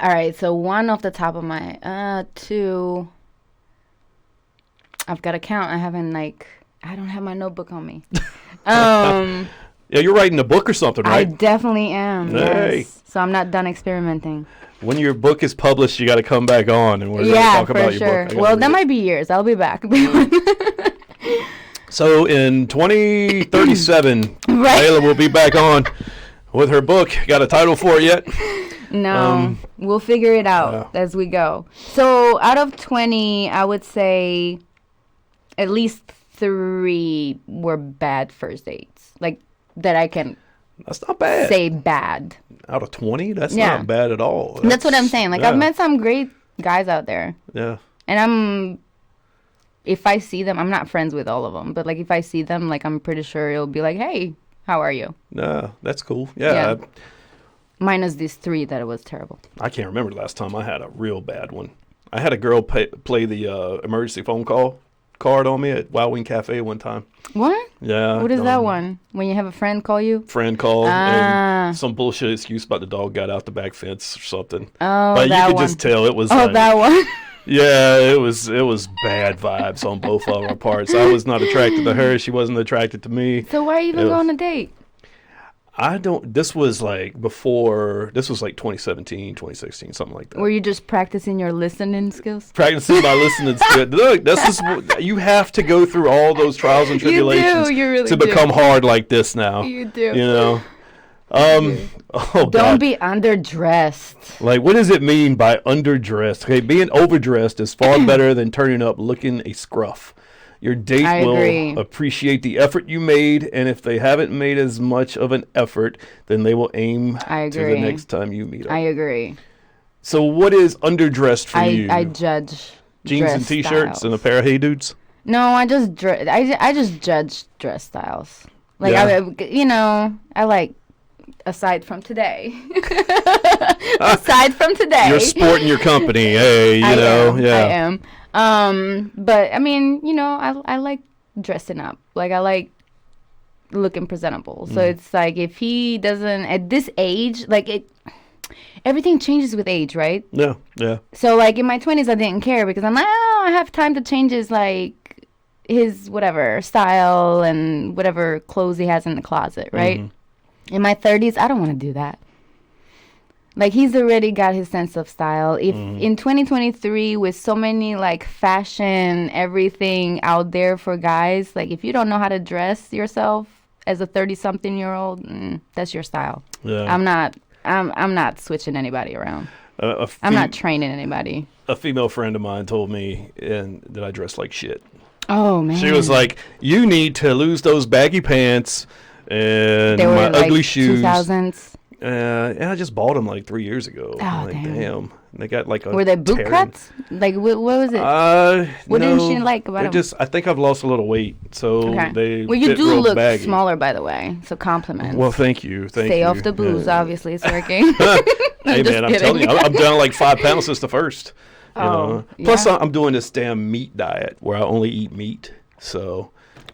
All right, so one off the top of my, two, I've got to count. I don't have my notebook on me. Yeah, you're writing a book or something, right? I definitely am. Hey. Yes. So I'm not done experimenting. When your book is published, you got to come back on and we're going to talk about your book. Well, that might be years. I'll be back. So in 2037, Right. Paela will be back on with her book. Got a title for it yet? No, we'll figure it out as we go. So out of 20, I would say at least 3 were bad first dates. Like, that I can That's not bad. say bad. Out of 20? That's not bad at all. That's what I'm saying. Like, I've met some great guys out there. Yeah. And if I see them, I'm not friends with all of them. But, like, if I see them, like, I'm pretty sure it'll be like, hey, how are you? No, that's cool. Yeah. Minus these 3 that it was terrible. I can't remember the last time I had a real bad one. I had a girl play the emergency phone call card on me at Wild Wing Cafe one time. What? Yeah. What is that one? When you have a friend call you? Friend call and some bullshit excuse about the dog got out the back fence or something. Oh, but that you could one. just tell it was that one. Yeah, it was bad vibes on both of our parts. I was not attracted to her. She wasn't attracted to me. So why even go on a date? This was like 2017, 2016, something like that. Were you just practicing your listening skills? Practicing my listening skills. Look, you have to go through all those trials and tribulations you really to become hard like this now. You do. You know? Don't be underdressed. Like, what does it mean by underdressed? Okay, being overdressed is far better than turning up looking a scruff. Your date will appreciate the effort you made, and if they haven't made as much of an effort, then they will aim to the next time you meet them. I agree. So what is underdressed for you? I judge jeans and t-shirts and a pair of Hey Dudes? No, I just judge dress styles. Like, I like, aside from today. You're sporting your company. Hey, I am. But I mean, I like dressing up. Like, I like looking presentable. So it's like, if he doesn't at this age, like, everything changes with age, right? Yeah. So like in my 20s, I didn't care because I'm like, I have time to change his whatever style and whatever clothes he has in the closet, right? Mm-hmm. In my 30s, I don't want to do that. Like, he's already got his sense of style. If in 2023, with so many, like, fashion, everything out there for guys, like, if you don't know how to dress yourself as a 30-something-year-old, that's your style. Yeah. I'm not switching anybody around. I'm not training anybody. A female friend of mine told me that I dress like shit. Oh, man. She was like, you need to lose those baggy pants and they were my like ugly shoes. 2000s. And I just bought them like 3 years ago. Oh, like, damn. They got like a Were they boot cuts? Like, what was it? What didn't she like about them? I think I've lost a little weight, so they Well, you fit do real look baggy. smaller, by the way. So compliments. Well, thank you. Stay off the booze, obviously. It's working. Hey, man, I'm telling you, I'm down like 5 pounds since the first. You know? Plus, I'm doing this damn meat diet where I only eat meat. So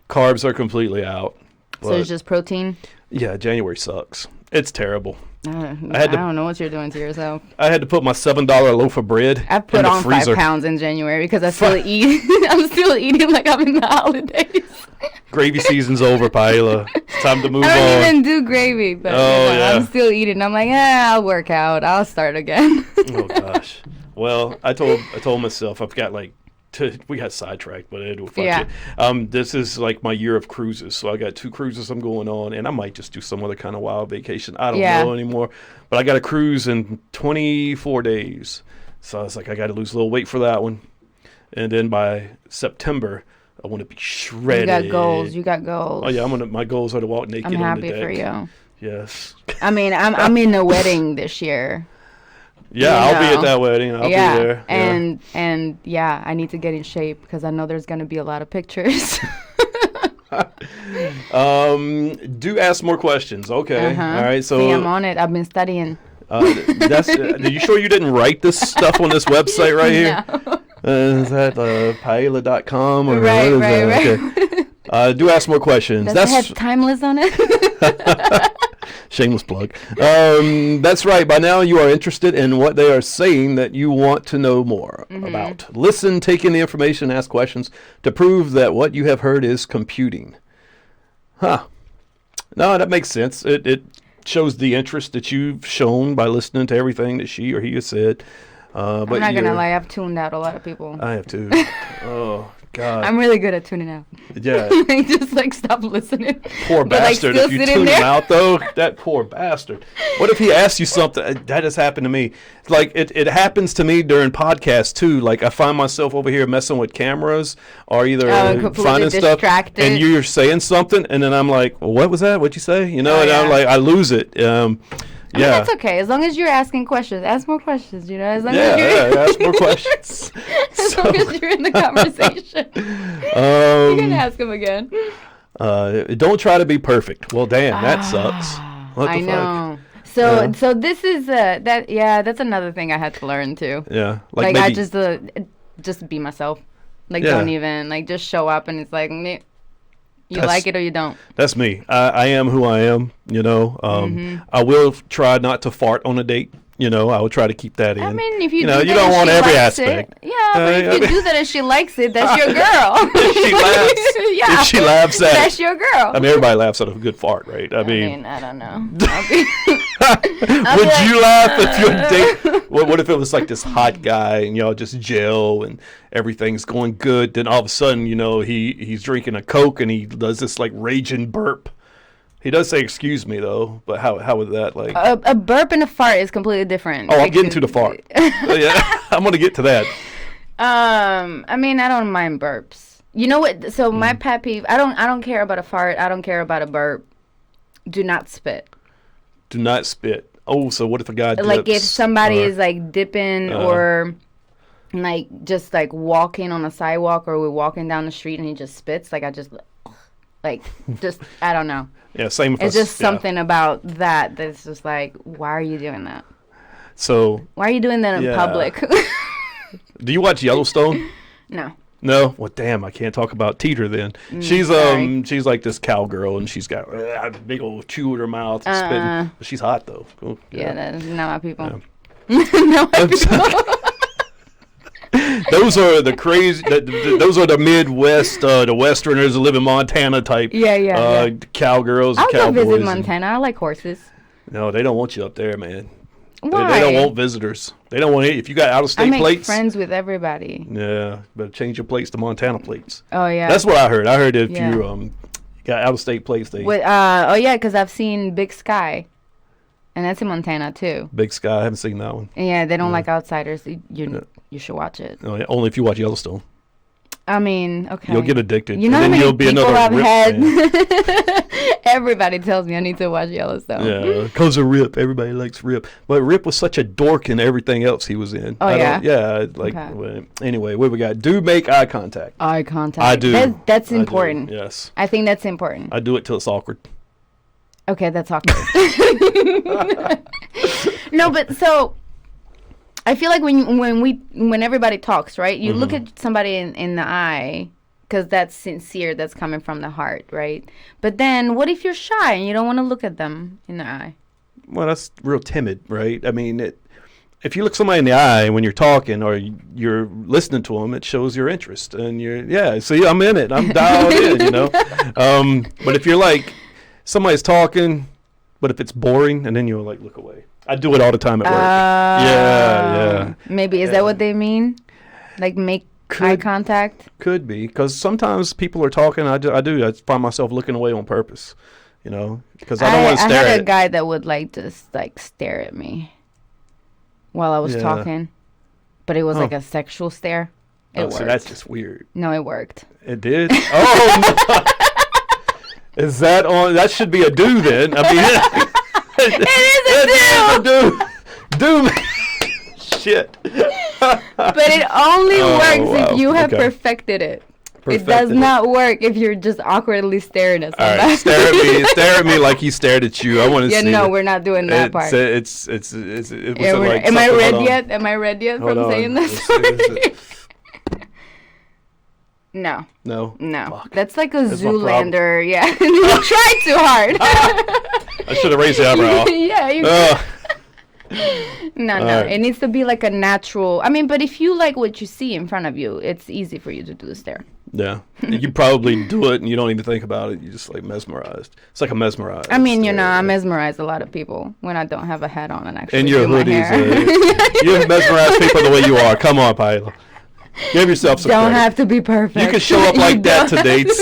carbs are completely out. So it's just protein? Yeah, January sucks. It's terrible. I don't know what you're doing to yourself. I had to put my $7 loaf of bread I've put in the on freezer. 5 pounds in January because I still eat. I'm still eating like I'm in the holidays. Gravy season's over, Paela. It's time to move on. I don't even do gravy, but yeah. I'm still eating. I'm like, I'll work out. I'll start again. Oh gosh. Well, I told myself I've got like we got sidetracked, but anyway, fuck it. This is like my year of cruises, so I got 2 cruises I'm going on, and I might just do some other kind of wild vacation. I don't know anymore, but I got a cruise in 24 days, so I was like, I got to lose a little weight for that one, and then by September, I want to be shredded. You got goals. Oh yeah, my goals are to walk naked I'm on the happy deck. for you. Yes. I mean, I'm in a wedding this year. Yeah, I'll be at that wedding. I'll be there. And I need to get in shape because I know there's going to be a lot of pictures. Do ask more questions. Okay. All right. So see, I'm on it. I've been studying. Are you sure you didn't write this stuff on this website right here? No. Is that Paela.com or right. Okay. Do ask more questions. Does it have timeless on it? Shameless plug. That's right. By now you are interested in what they are saying that you want to know more about. Listen, take in the information, ask questions to prove that what you have heard is computing. Huh. No, that makes sense. It shows the interest that you've shown by listening to everything that she or he has said. But I'm not going to lie. I've tuned out a lot of people. I have too. Oh, God. I'm really good at tuning out. Yeah. Just like stop listening. Poor bastard. If you tune him out, though, that poor bastard. What if he asks you something? That has happened to me. Like, it happens to me during podcasts, too. Like, I find myself over here messing with cameras or either finding stuff. And you're saying something, and then I'm like, well, what was that? What'd you say? You know, I'm like, I lose it. I mean, that's okay. As long as you're asking questions. Ask more questions, you know? As long as you're ask more questions. As long as you're in the conversation. You can ask them again. Don't try to be perfect. Well, damn, that sucks. What the know. Fuck? So this is that's another thing I had to learn too. Yeah. Like I just be myself. Like don't even just show up and it's like you like it or you don't. That's me. I am who I am, you know. I will try not to fart on a date. You know, I will try to keep that in. I mean, if you do that, you don't want every aspect. But if you do that and she likes it, that's your girl. If she laughs, if she laughs at that's your girl. I mean, everybody laughs at a good fart, right? I mean, I don't know. Would you laugh if your date? What if it was like this hot guy and y'all just gel and everything's going good? Then all of a sudden, you know, he's drinking a Coke and he does this like raging burp. He does say "excuse me" though, but how would that like? A burp and a fart is completely different. Oh, I'm getting to the fart. Yeah, I'm gonna get to that. I mean, I don't mind burps. You know what? So my pet peeve. I don't care about a fart. I don't care about a burp. Do not spit. Do not spit. Oh, so what if a guy dips? Like if somebody is like dipping or like just like walking on a sidewalk or we're walking down the street and he just spits, like I just I don't know. Yeah, same with It's just something about that's just like, why are you doing that? So why are you doing that in public? Do you watch Yellowstone? No. No? Well, damn, I can't talk about Teeter then. She's like this cowgirl, and she's got a big old chew in her mouth and spitting. But she's hot, though. Cool. Yeah, that's not my people. Yeah. Not my people. Those are the crazy. Those are the Midwest, the Westerners that live in Montana type. Yeah. Cowgirls. I'll cowboys go visit Montana. I like horses. No, they don't want you up there, man. Why? They don't want visitors. They don't want if you got out of state plates. I make friends with everybody. Yeah, but change your plates to Montana plates. Oh yeah. That's what I heard. I heard if you got out of state plates, they. Because I've seen Big Sky. And that's in Montana too. Big Sky, I haven't seen that one. Yeah, they don't like outsiders. You should watch it. Oh, yeah, only if you watch Yellowstone. I mean, okay. You'll get addicted. You know how many people I've had? Fan. Everybody tells me I need to watch Yellowstone. Yeah, because of Rip. Everybody likes Rip. But Rip was such a dork in everything else he was in. Oh, yeah? Yeah, like, anyway, what we got? Do make eye contact. Eye contact. I do. That's important. Yes. I think that's important. I do it till it's awkward. Okay, that's awkward. No, but so I feel like when everybody talks, right? You look at somebody in the eye because that's sincere, that's coming from the heart, right? But then what if you're shy and you don't want to look at them in the eye? well, that's real timid, right? I mean, if you look somebody in the eye when you're talking or you're listening to them, it shows your interest. And see, I'm in it. I'm dialed in, you know. But if you're like, somebody's talking, but if it's boring, and then you'll like look away. I do it all the time at work. Yeah. Maybe. Is that what they mean? Like make eye contact? Could be. Because sometimes people are talking. I find myself looking away on purpose, you know, because I don't want to stare at I had a guy that would like just like stare at me while I was talking, but it was like a sexual stare. It worked. So that's just weird. No, it worked. It did? Oh, no. Is that on? That should be a do then. I mean, it is a do. Do. Shit. But it only works if you have perfected it. It does not work if you're just awkwardly staring at somebody. All right, stare at me like he stared at you. I want to see. Yeah, no, we're not doing that part. Am I red yet? Am I red yet from saying this? No. Fuck. That's like a Zoolander. Yeah, you tried too hard. I should have raised the eyebrow. Yeah, you. No. Right. It needs to be like a natural. I mean, but if you like what you see in front of you, it's easy for you to do the stare. Yeah, you probably do it and you don't even think about it. You just like mesmerized. It's like a mesmerized. I mean, I mesmerize a lot of people when I don't have a hat on and actually. And your hoodies. You mesmerize people the way you are. Come on, Paela. Give yourself some Don't credit. have to be perfect. You can show up like that to dates.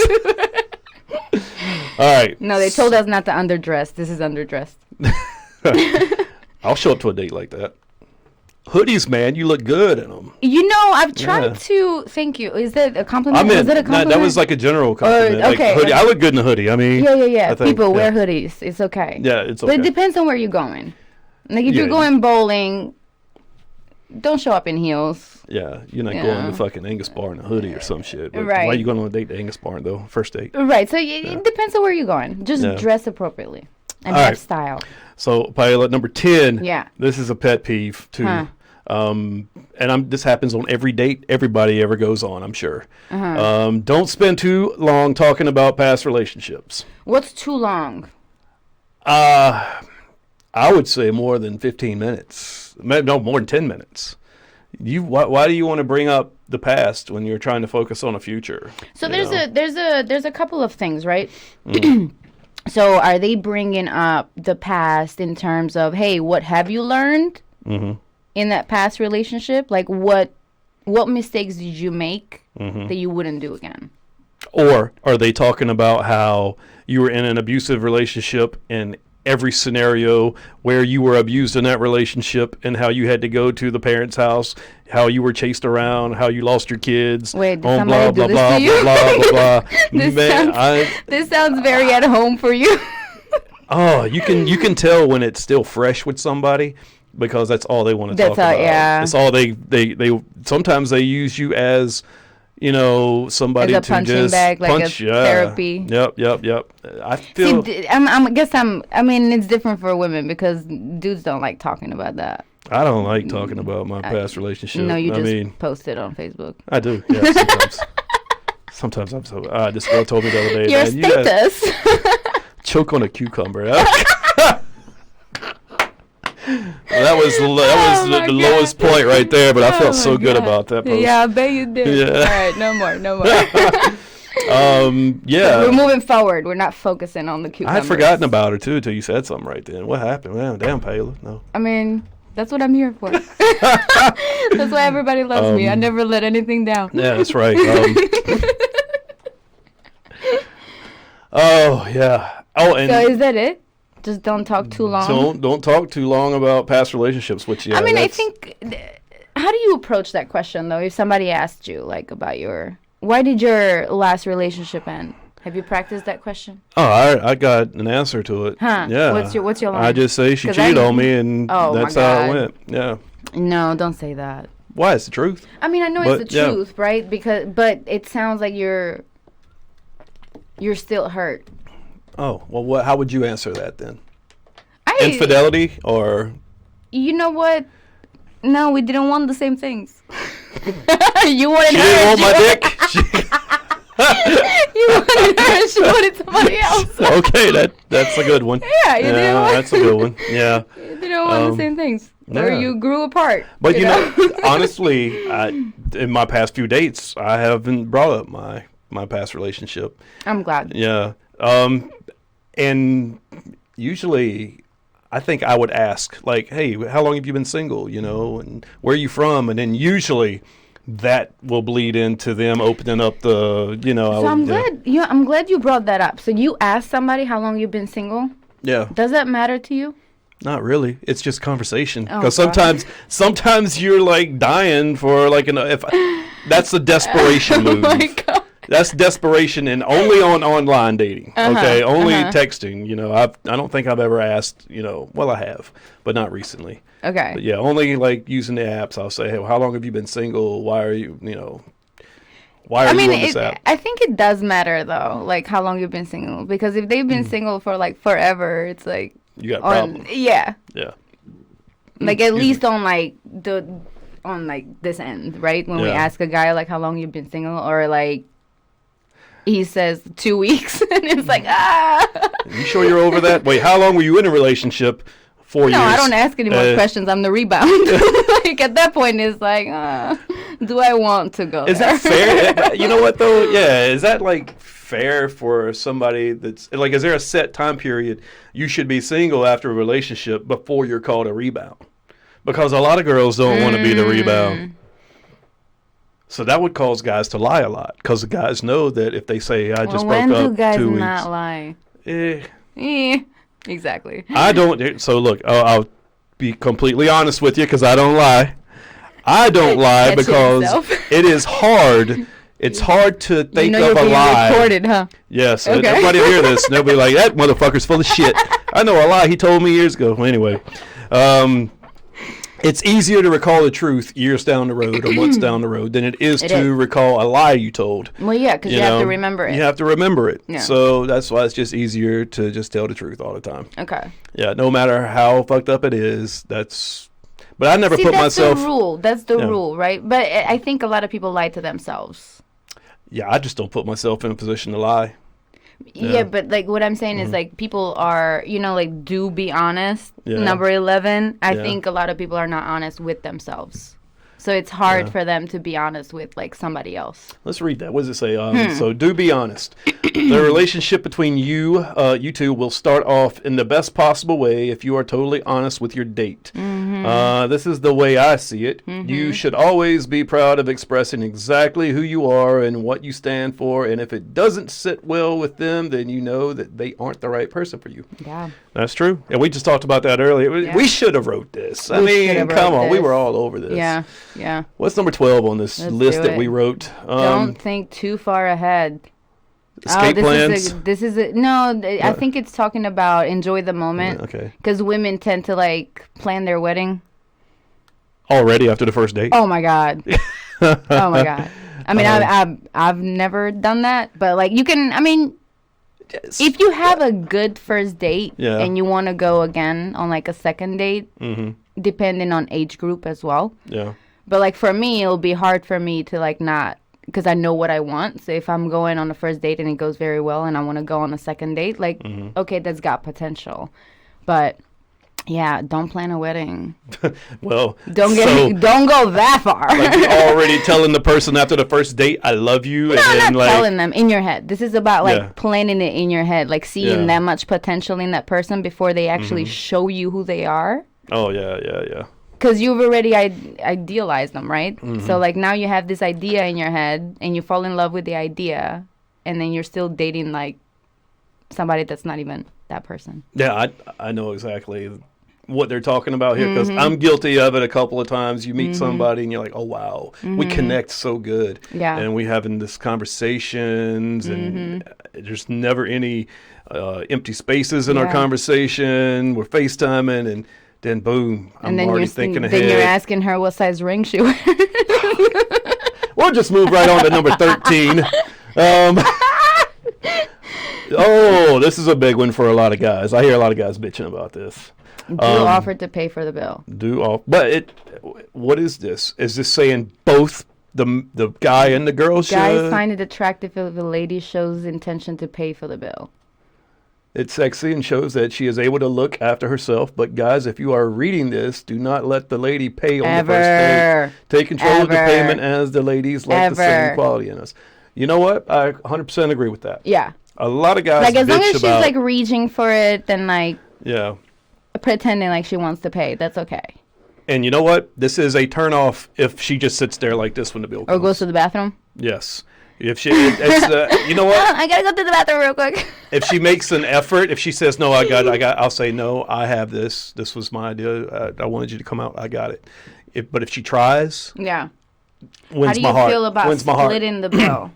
All right. No, they told us not to underdress. This is underdressed. I'll show up to a date like that. Hoodies, man, you look good in them. You know, I've tried to. Thank you. Is that a compliment? Was it a compliment? That was like a general compliment. Okay. Hoodie. I look good in a hoodie. I mean. Yeah. People wear hoodies. It's okay. Yeah, it's okay. But it depends on where you're going. Like if you're going bowling, don't show up in heels. Yeah, you're not going to fucking Angus Bar in a hoodie or some shit. But right. Why are you going on a date to Angus Bar though? First date. Right. So it depends on where you're going. Just dress appropriately and have style. So Paela, number 10. Yeah. This is a pet peeve too. Huh. This happens on every date everybody ever goes on, I'm sure. Don't spend too long talking about past relationships. What's too long? I would say more than 15 minutes. No, more than 10 minutes. Why do you want to bring up the past when you're trying to focus on a future? So there's a couple of things, right? So are they bringing up the past in terms of, hey, what have you learned in that past relationship? Like what mistakes did you make that you wouldn't do again? Or are they talking about how you were in an abusive relationship and every scenario where you were abused in that relationship and how you had to go to the parents' house, how you were chased around, how you lost your kids. Wait, did somebody do this to you? Blah. This sounds very at home for you. Oh, you can tell when it's still fresh with somebody because that's all they want to talk about. Yeah. It's all they sometimes they use you as somebody as a to punching just bag, like punch. Therapy. Yep. I feel. See, I mean, it's different for women because dudes don't like talking about that. I don't like talking about my past relationship. No, you just post it on Facebook. I do. Yeah, sometimes. Sometimes I'm so. This girl told me the other day. Your status. Choke on a cucumber. That was the lowest point right there, but I felt so good about that post. Yeah, I bet you did. Yeah. All right, no more. Yeah. We're moving forward. We're not focusing on the cucumbers. I had forgotten about her too until you said something right then. What happened? Man, damn, Paela. No. I mean, that's what I'm here for. That's why everybody loves me. I never let anything down. Yeah, that's right. Oh yeah. Oh, and so is that it? Just don't talk too long. Don't talk too long about past relationships. Which I mean, I think. How do you approach that question though? If somebody asked you like about why did your last relationship end? Have you practiced that question? Oh, I got an answer to it. Huh? Yeah. What's your line? I just say she cheated on me, and that's how it went. Yeah. No, don't say that. Why? It's the truth. I mean, I know it's the truth, right? But it sounds like you're still hurt. Oh, well, how would you answer that then? Infidelity or? You know what? No, we didn't want the same things. You wanted she didn't want my dick. You You wanted her and she wanted somebody else. Okay, that's a good one. Yeah, you didn't want. That's a good one. Yeah. You didn't want the same things. Or Yeah. you grew apart. But honestly, in my past few dates, I haven't brought up my past relationship. I'm glad. Yeah. And usually I think I would ask, like, hey, how long have you been single, and where are you from? And then usually that will bleed into them opening up the, So I'm glad. I'm glad you brought that up. So you asked somebody how long you've been single. Yeah. Does that matter to you? Not really. It's just conversation. Oh, Because sometimes you're like dying for like that's a desperation move. Oh my God. That's desperation, and only on online dating. Okay, only texting. I don't think I've ever asked. Well, I have, but not recently. Okay. But yeah, only like using the apps. I'll say, hey, how long have you been single? Why are you, why are you on this app? I think it does matter though, like how long you've been single. Because if they've been single for like forever, it's like you got a problem. Yeah. Yeah. Like at least on like this end, right? When we Yeah. ask a guy like how long you've been single, or like he says 2 weeks, and it's like You sure you're over that? Wait, how long were you in a relationship? 4 years. No, I don't ask any more questions. I'm the rebound. Like at that point, it's like, do I want to go? Is that fair? You know what though? Yeah, is that like fair for somebody that's like? Is there a set time period you should be single after a relationship before you're called a rebound? Because a lot of girls don't want to be the rebound. So that would cause guys to lie a lot, because the guys know that if they say, I just broke up 2 weeks. When do guys not lie? Exactly. I don't. So look, I'll be completely honest with you, because I don't lie. I don't lie because it is hard. It's hard to think of a lie. Recorded, huh? Yes. Okay. Everybody hear this, and they'll be like, that motherfucker's full of shit. I know a lie he told me years ago. Anyway. It's easier to recall the truth years down the road or months down the road than it is to recall a lie you told. Well, yeah, because you have to remember it. You have to remember it. Yeah. So that's why it's just easier to just tell the truth all the time. Okay. Yeah, no matter how fucked up it is, but I never put myself. That's the rule. That's the rule, right? But I think a lot of people lie to themselves. Yeah, I just don't put myself in a position to lie. Yeah, but like what I'm saying is like people are, like do be honest. Yeah. Number 11, I think a lot of people are not honest with themselves. So it's hard for them to be honest with like somebody else. Let's read that. What does it say? So do be honest. The relationship between you two will start off in the best possible way if you are totally honest with your date. This is the way I see it. You should always be proud of expressing exactly who you are and what you stand for. And if it doesn't sit well with them, then you know that they aren't the right person for you. Yeah. That's true. And we just talked about that earlier. Yeah. We should have wrote this. I mean, come on. We were all over this. Yeah. Yeah. What's number 12 on this list that we wrote? Don't think too far ahead. Escape plans? I think it's talking about enjoy the moment. Okay. Because women tend to like plan their wedding. Already after the first date? Oh my God. Oh my God. I mean, I've never done that, but like you can, I mean, if you have a good first date and you want to go again on like a second date, depending on age group as well. Yeah. But like for me, it'll be hard for me to like not, because I know what I want. So if I'm going on a first date and it goes very well and I want to go on a second date, like, okay, that's got potential. But yeah, don't plan a wedding. Well, don't go that far. Like you're already telling the person after the first date, I love you. No, and then not telling them in your head. This is about like planning it in your head, like seeing that much potential in that person before they actually show you who they are. Oh, yeah. Because you've already idealized them, right? So like now you have this idea in your head and you fall in love with the idea, and then you're still dating like somebody that's not even that person. Yeah, I know exactly what they're talking about here, because I'm guilty of it a couple of times. You meet somebody and you're like, oh wow, we connect so good, and we having this conversations, and there's never any empty spaces in our conversation. We're FaceTiming, and then boom, I'm already thinking ahead. Then you're asking her what size ring she wears. We'll just move right on to number 13. Oh, this is a big one for a lot of guys. I hear a lot of guys bitching about this. Do offer to pay for the bill. But what is this? Is this saying both the guy and the girl should. Guys find it attractive if a lady shows intention to pay for the bill. It's sexy and shows that she is able to look after herself. But guys, if you are reading this, do not let the lady pay on the first date. Take control of the payment as the ladies like the same quality in us. You know what? I 100% agree with that. Yeah. A lot of guys like as long as bitch she's about, like reaching for it, then like yeah, pretending like she wants to pay, that's okay. And you know what? This is a turnoff if she just sits there like this when the bill comes. Or goes to the bathroom. Yes. If she, you know what? I gotta go to the bathroom real quick. If she makes an effort, if she says no, I'll say no. I have this. This was my idea. I wanted you to come out. I got it. But if she tries, yeah. Wins my heart. How do you feel about splitting the bill?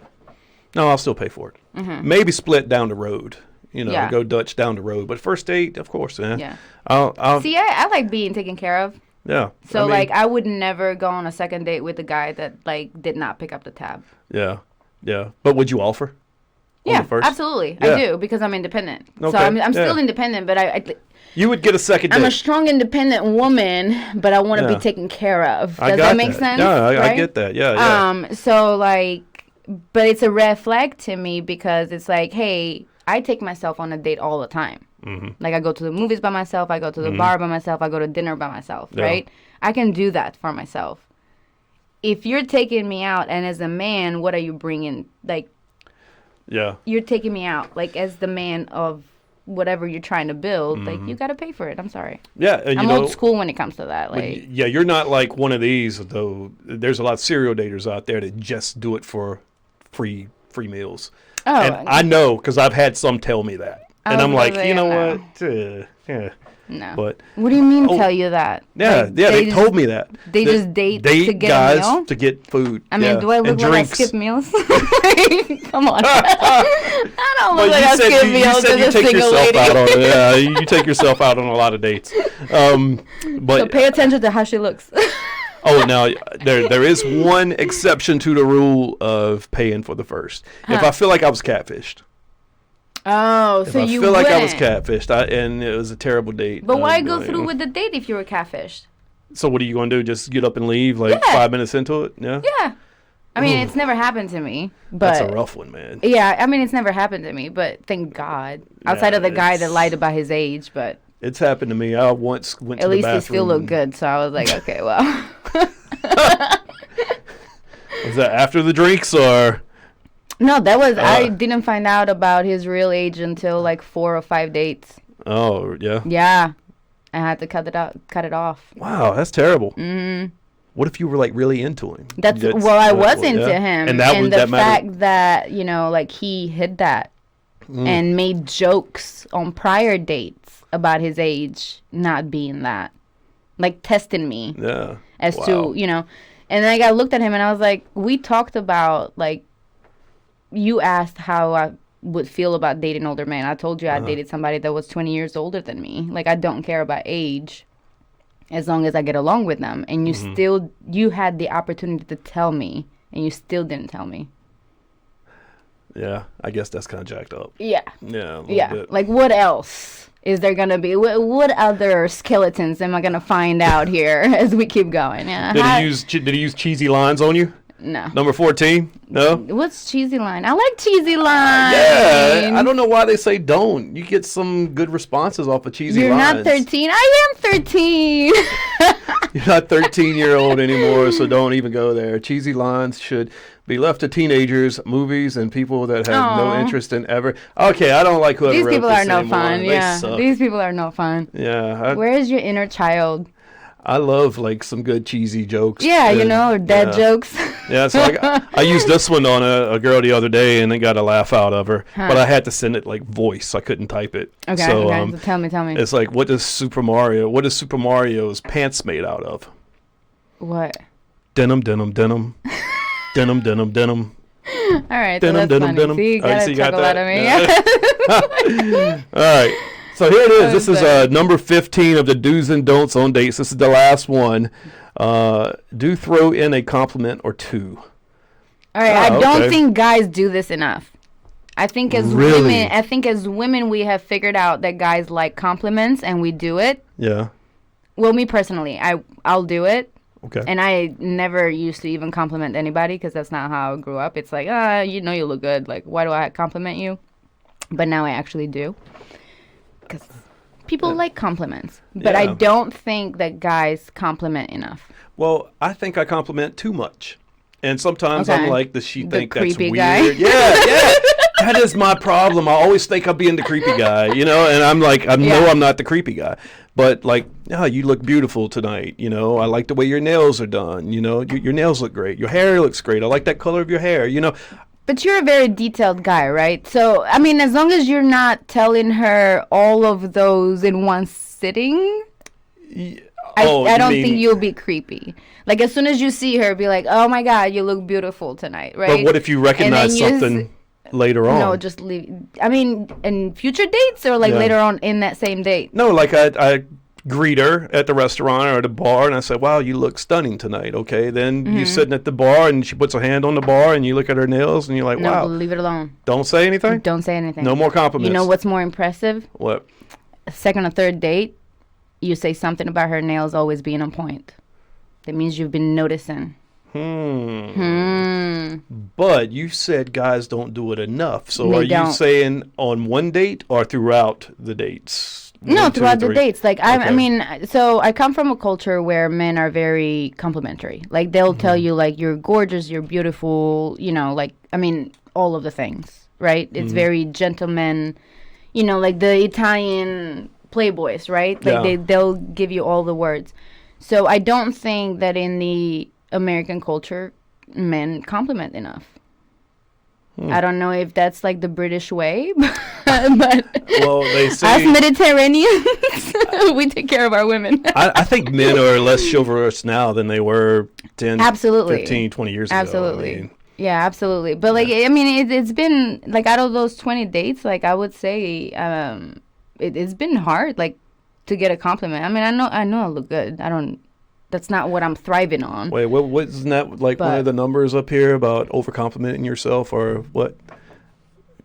No, I'll still pay for it. Mm-hmm. Maybe split down the road. You know, go Dutch down the road. But first date, of course, man. Yeah. I'll See, I like being taken care of. Yeah. So, I would never go on a second date with a guy that, did not pick up the tab. Yeah. Yeah. But would you offer? Yeah, absolutely. Yeah. I do, because I'm independent. Okay. So, I'm still independent, but you would get a second date. I'm a strong, independent woman, but I want to be taken care of. Does that make sense? Yeah, I get that. Yeah. So, but it's a red flag to me because it's like, hey, I take myself on a date all the time. Mm-hmm. Like, I go to the movies by myself. I go to the bar by myself. I go to dinner by myself, right? I can do that for myself. If you're taking me out, and as a man, what are you bringing? You're taking me out, as the man of whatever you're trying to build. You got to pay for it. I'm sorry. Yeah, and I'm old school when it comes to that. You're not like one of these, though. There's a lot of serial daters out there that just do it for free meals. Oh, and I know because I've had some tell me that. And I'm like, you know what? Yeah. No. But what do you mean tell you that? Yeah, they told me that. They just date to get guys a meal? To get food. I mean, do I look like I skip meals? Come on. I don't look like I skip meals as a single lady. You take yourself out on a lot of dates. But so pay attention to how she looks. Oh, now there is one exception to the rule of paying for the first. If I feel like I was catfished. Oh, so you feel like I was catfished, and it was a terrible date. But why go through with the date if you were catfished? So what are you going to do? Just get up and leave 5 minutes into it? Yeah. Yeah. I mean, it's never happened to me. But that's a rough one, man. Yeah, I mean, it's never happened to me, but thank God. Outside of the guy that lied about his age, but it's happened to me. I once went to the bathroom. At least he still looked good, so I was like, okay, well. Was that after the drinks or? No, that was I didn't find out about his real age until 4 or 5 dates. Oh, yeah. Yeah. I had to cut it off. Wow, that's terrible. Mhm. What if you were really into him? I was into him, and the fact that he hid that and made jokes on prior dates about his age not being that, testing me. Yeah. As to and then I looked at him and I was like, we talked about you asked how I would feel about dating older men. I told you I dated somebody that was 20 years older than me. I don't care about age as long as I get along with them. And you had the opportunity to tell me, and you still didn't tell me. Yeah, I guess that's kind of jacked up. Yeah. Yeah, a little bit. What else is there going to be? What other skeletons am I going to find out here as we keep going? Yeah. Did he use cheesy lines on you? No. Number 14? No? What's cheesy line? I like cheesy lines. Yeah. I don't know why they say don't. You get some good responses off of cheesy lines. You're not 13. I am 13. You're not 13-year-old anymore, so don't even go there. Cheesy lines should be left to teenagers, movies, and people that have no interest in ever. Okay, I don't like whoever These wrote people this are no anymore. fun. Yeah. These people are no fun. Yeah. Where is your inner child? I love some good cheesy jokes. Yeah, or dad jokes. Yeah, so I used this one on a girl the other day and then got a laugh out of her. But I had to send it voice. I couldn't type it. Okay, so tell me. It's what is Super Mario's pants made out of? What? Denim, denim, denim. Denim, denim, denim. All right, denim, so that's funny. See, you gotta chuckle out of me. Yeah. All right. So here it is. This is number 15 of the do's and don'ts on dates. This is the last one. Do throw in a compliment or two. All right. I don't think guys do this enough. I think as women, we have figured out that guys like compliments and we do it. Yeah. Well, me personally, I'll do it. Okay. And I never used to even compliment anybody because that's not how I grew up. It's like, you know, you look good. Like, why do I compliment you? But now I actually do. Because people like compliments. But I don't think that guys compliment enough. Well, I think I compliment too much. And sometimes I'm like, does she think that's weird? Guy? Yeah. That is my problem. I always think I'm being the creepy guy, you know, and I'm like, know I'm not the creepy guy. But like, you look beautiful tonight, you know. I like the way your nails are done, you know. Your nails look great. Your hair looks great. I like that color of your hair, you know. But you're a very detailed guy, right? So, I mean, as long as you're not telling her all of those in one sitting, I don't think you'll be creepy. Like, as soon as you see her, be like, oh, my God, you look beautiful tonight, right? But what if you recognize something later on? No, just leave. I mean, in future dates or, like, later on in that same date? No, like, I greet her at the restaurant or at a bar, and I say, wow, you look stunning tonight, okay? Then you're sitting at the bar, and she puts her hand on the bar, and you look at her nails, and you're like, wow. No, leave it alone. Don't say anything? Don't say anything. No more compliments. You know what's more impressive? What? Second or third date, you say something about her nails always being on point. That means you've been noticing. But you said guys don't do it enough. So They are don't. you saying on one date or throughout the dates? No, One, two, throughout the three? dates. Like, I Okay. mean, so I come from a culture where men are very complimentary. Like, they'll tell you, like, you're gorgeous, you're beautiful, you know, like, I mean, all of the things, right? It's very gentleman, you know, like the Italian playboys, right? Like, they'll give you all the words. So I don't think that in the American culture, men compliment enough. I don't know if that's like the British way, but Well, they say as Mediterraneans, we take care of our women. I think men are less chivalrous now than they were 10, Absolutely. 15, 20 years Absolutely. ago. I mean, Yeah, absolutely. But like, I mean, it's been like out of those 20 dates, like I would say, it's been hard, like to get a compliment. I mean, I know I look good. That's not what I'm thriving on. wait, wasn't that like one of the numbers up here about over complimenting yourself or what?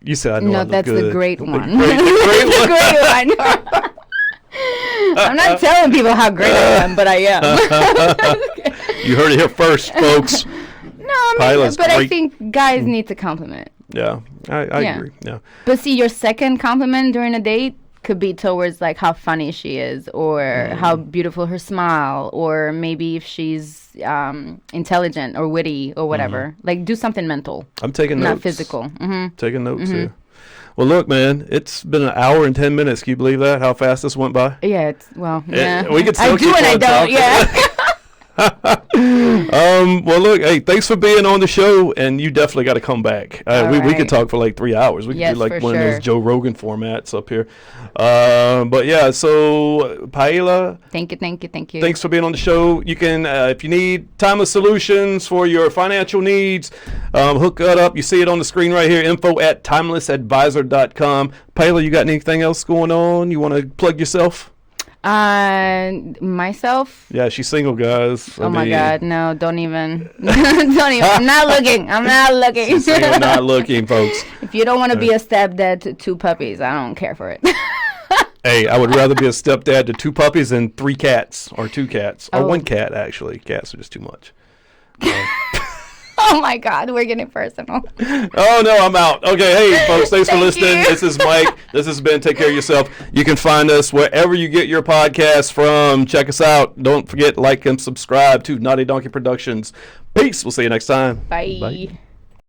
You said I know I No, look that's good. the great one. The great one. The great one. I'm not telling people how great I am, but I am. You heard it here first, folks. No, I mean, Paela's but I great. think guys need to compliment. Yeah, I Yeah. agree. Yeah. But see, your second compliment during a date could be towards like how funny she is, or how beautiful her smile, or maybe if she's intelligent or witty or whatever. Like, do something mental, I'm taking notes. not physical. Taking notes here. Well, look, man, it's been an hour and 10 minutes. Can you believe that? How fast this went by? Yeah, yeah. We could still I do keep and I on don't. talking. Yeah. Well, look, hey, thanks for being on the show, and you definitely got to come back. We could right. talk for like 3 hours. We could Yes, do like for one of sure. those Joe Rogan formats up here. But yeah, so Paela, Thank you. thanks for being on the show. You can, if you need timeless solutions for your financial needs, hook that up. You see it on the screen right here, info@timelessadvisor.com. Paela, you got anything else going on? You want to plug yourself? Myself. Yeah, she's single, guys. Oh my God, no! Don't even. Don't even. I'm not looking. She's single, not looking, folks. If you don't want to be a stepdad to 2 puppies, I don't care for it. Hey, I would rather be a stepdad to 2 puppies than 3 cats or 2 cats or 1 cat, actually. Cats are just too much. Oh my God, we're getting personal. Oh, no, I'm out. Okay, hey, folks, thanks for Thank listening. you. This is Mike. This has been Take Care of Yourself. You can find us wherever you get your podcasts from. Check us out. Don't forget, like and subscribe to Naughty Donkey Productions. Peace. We'll see you next time. Bye.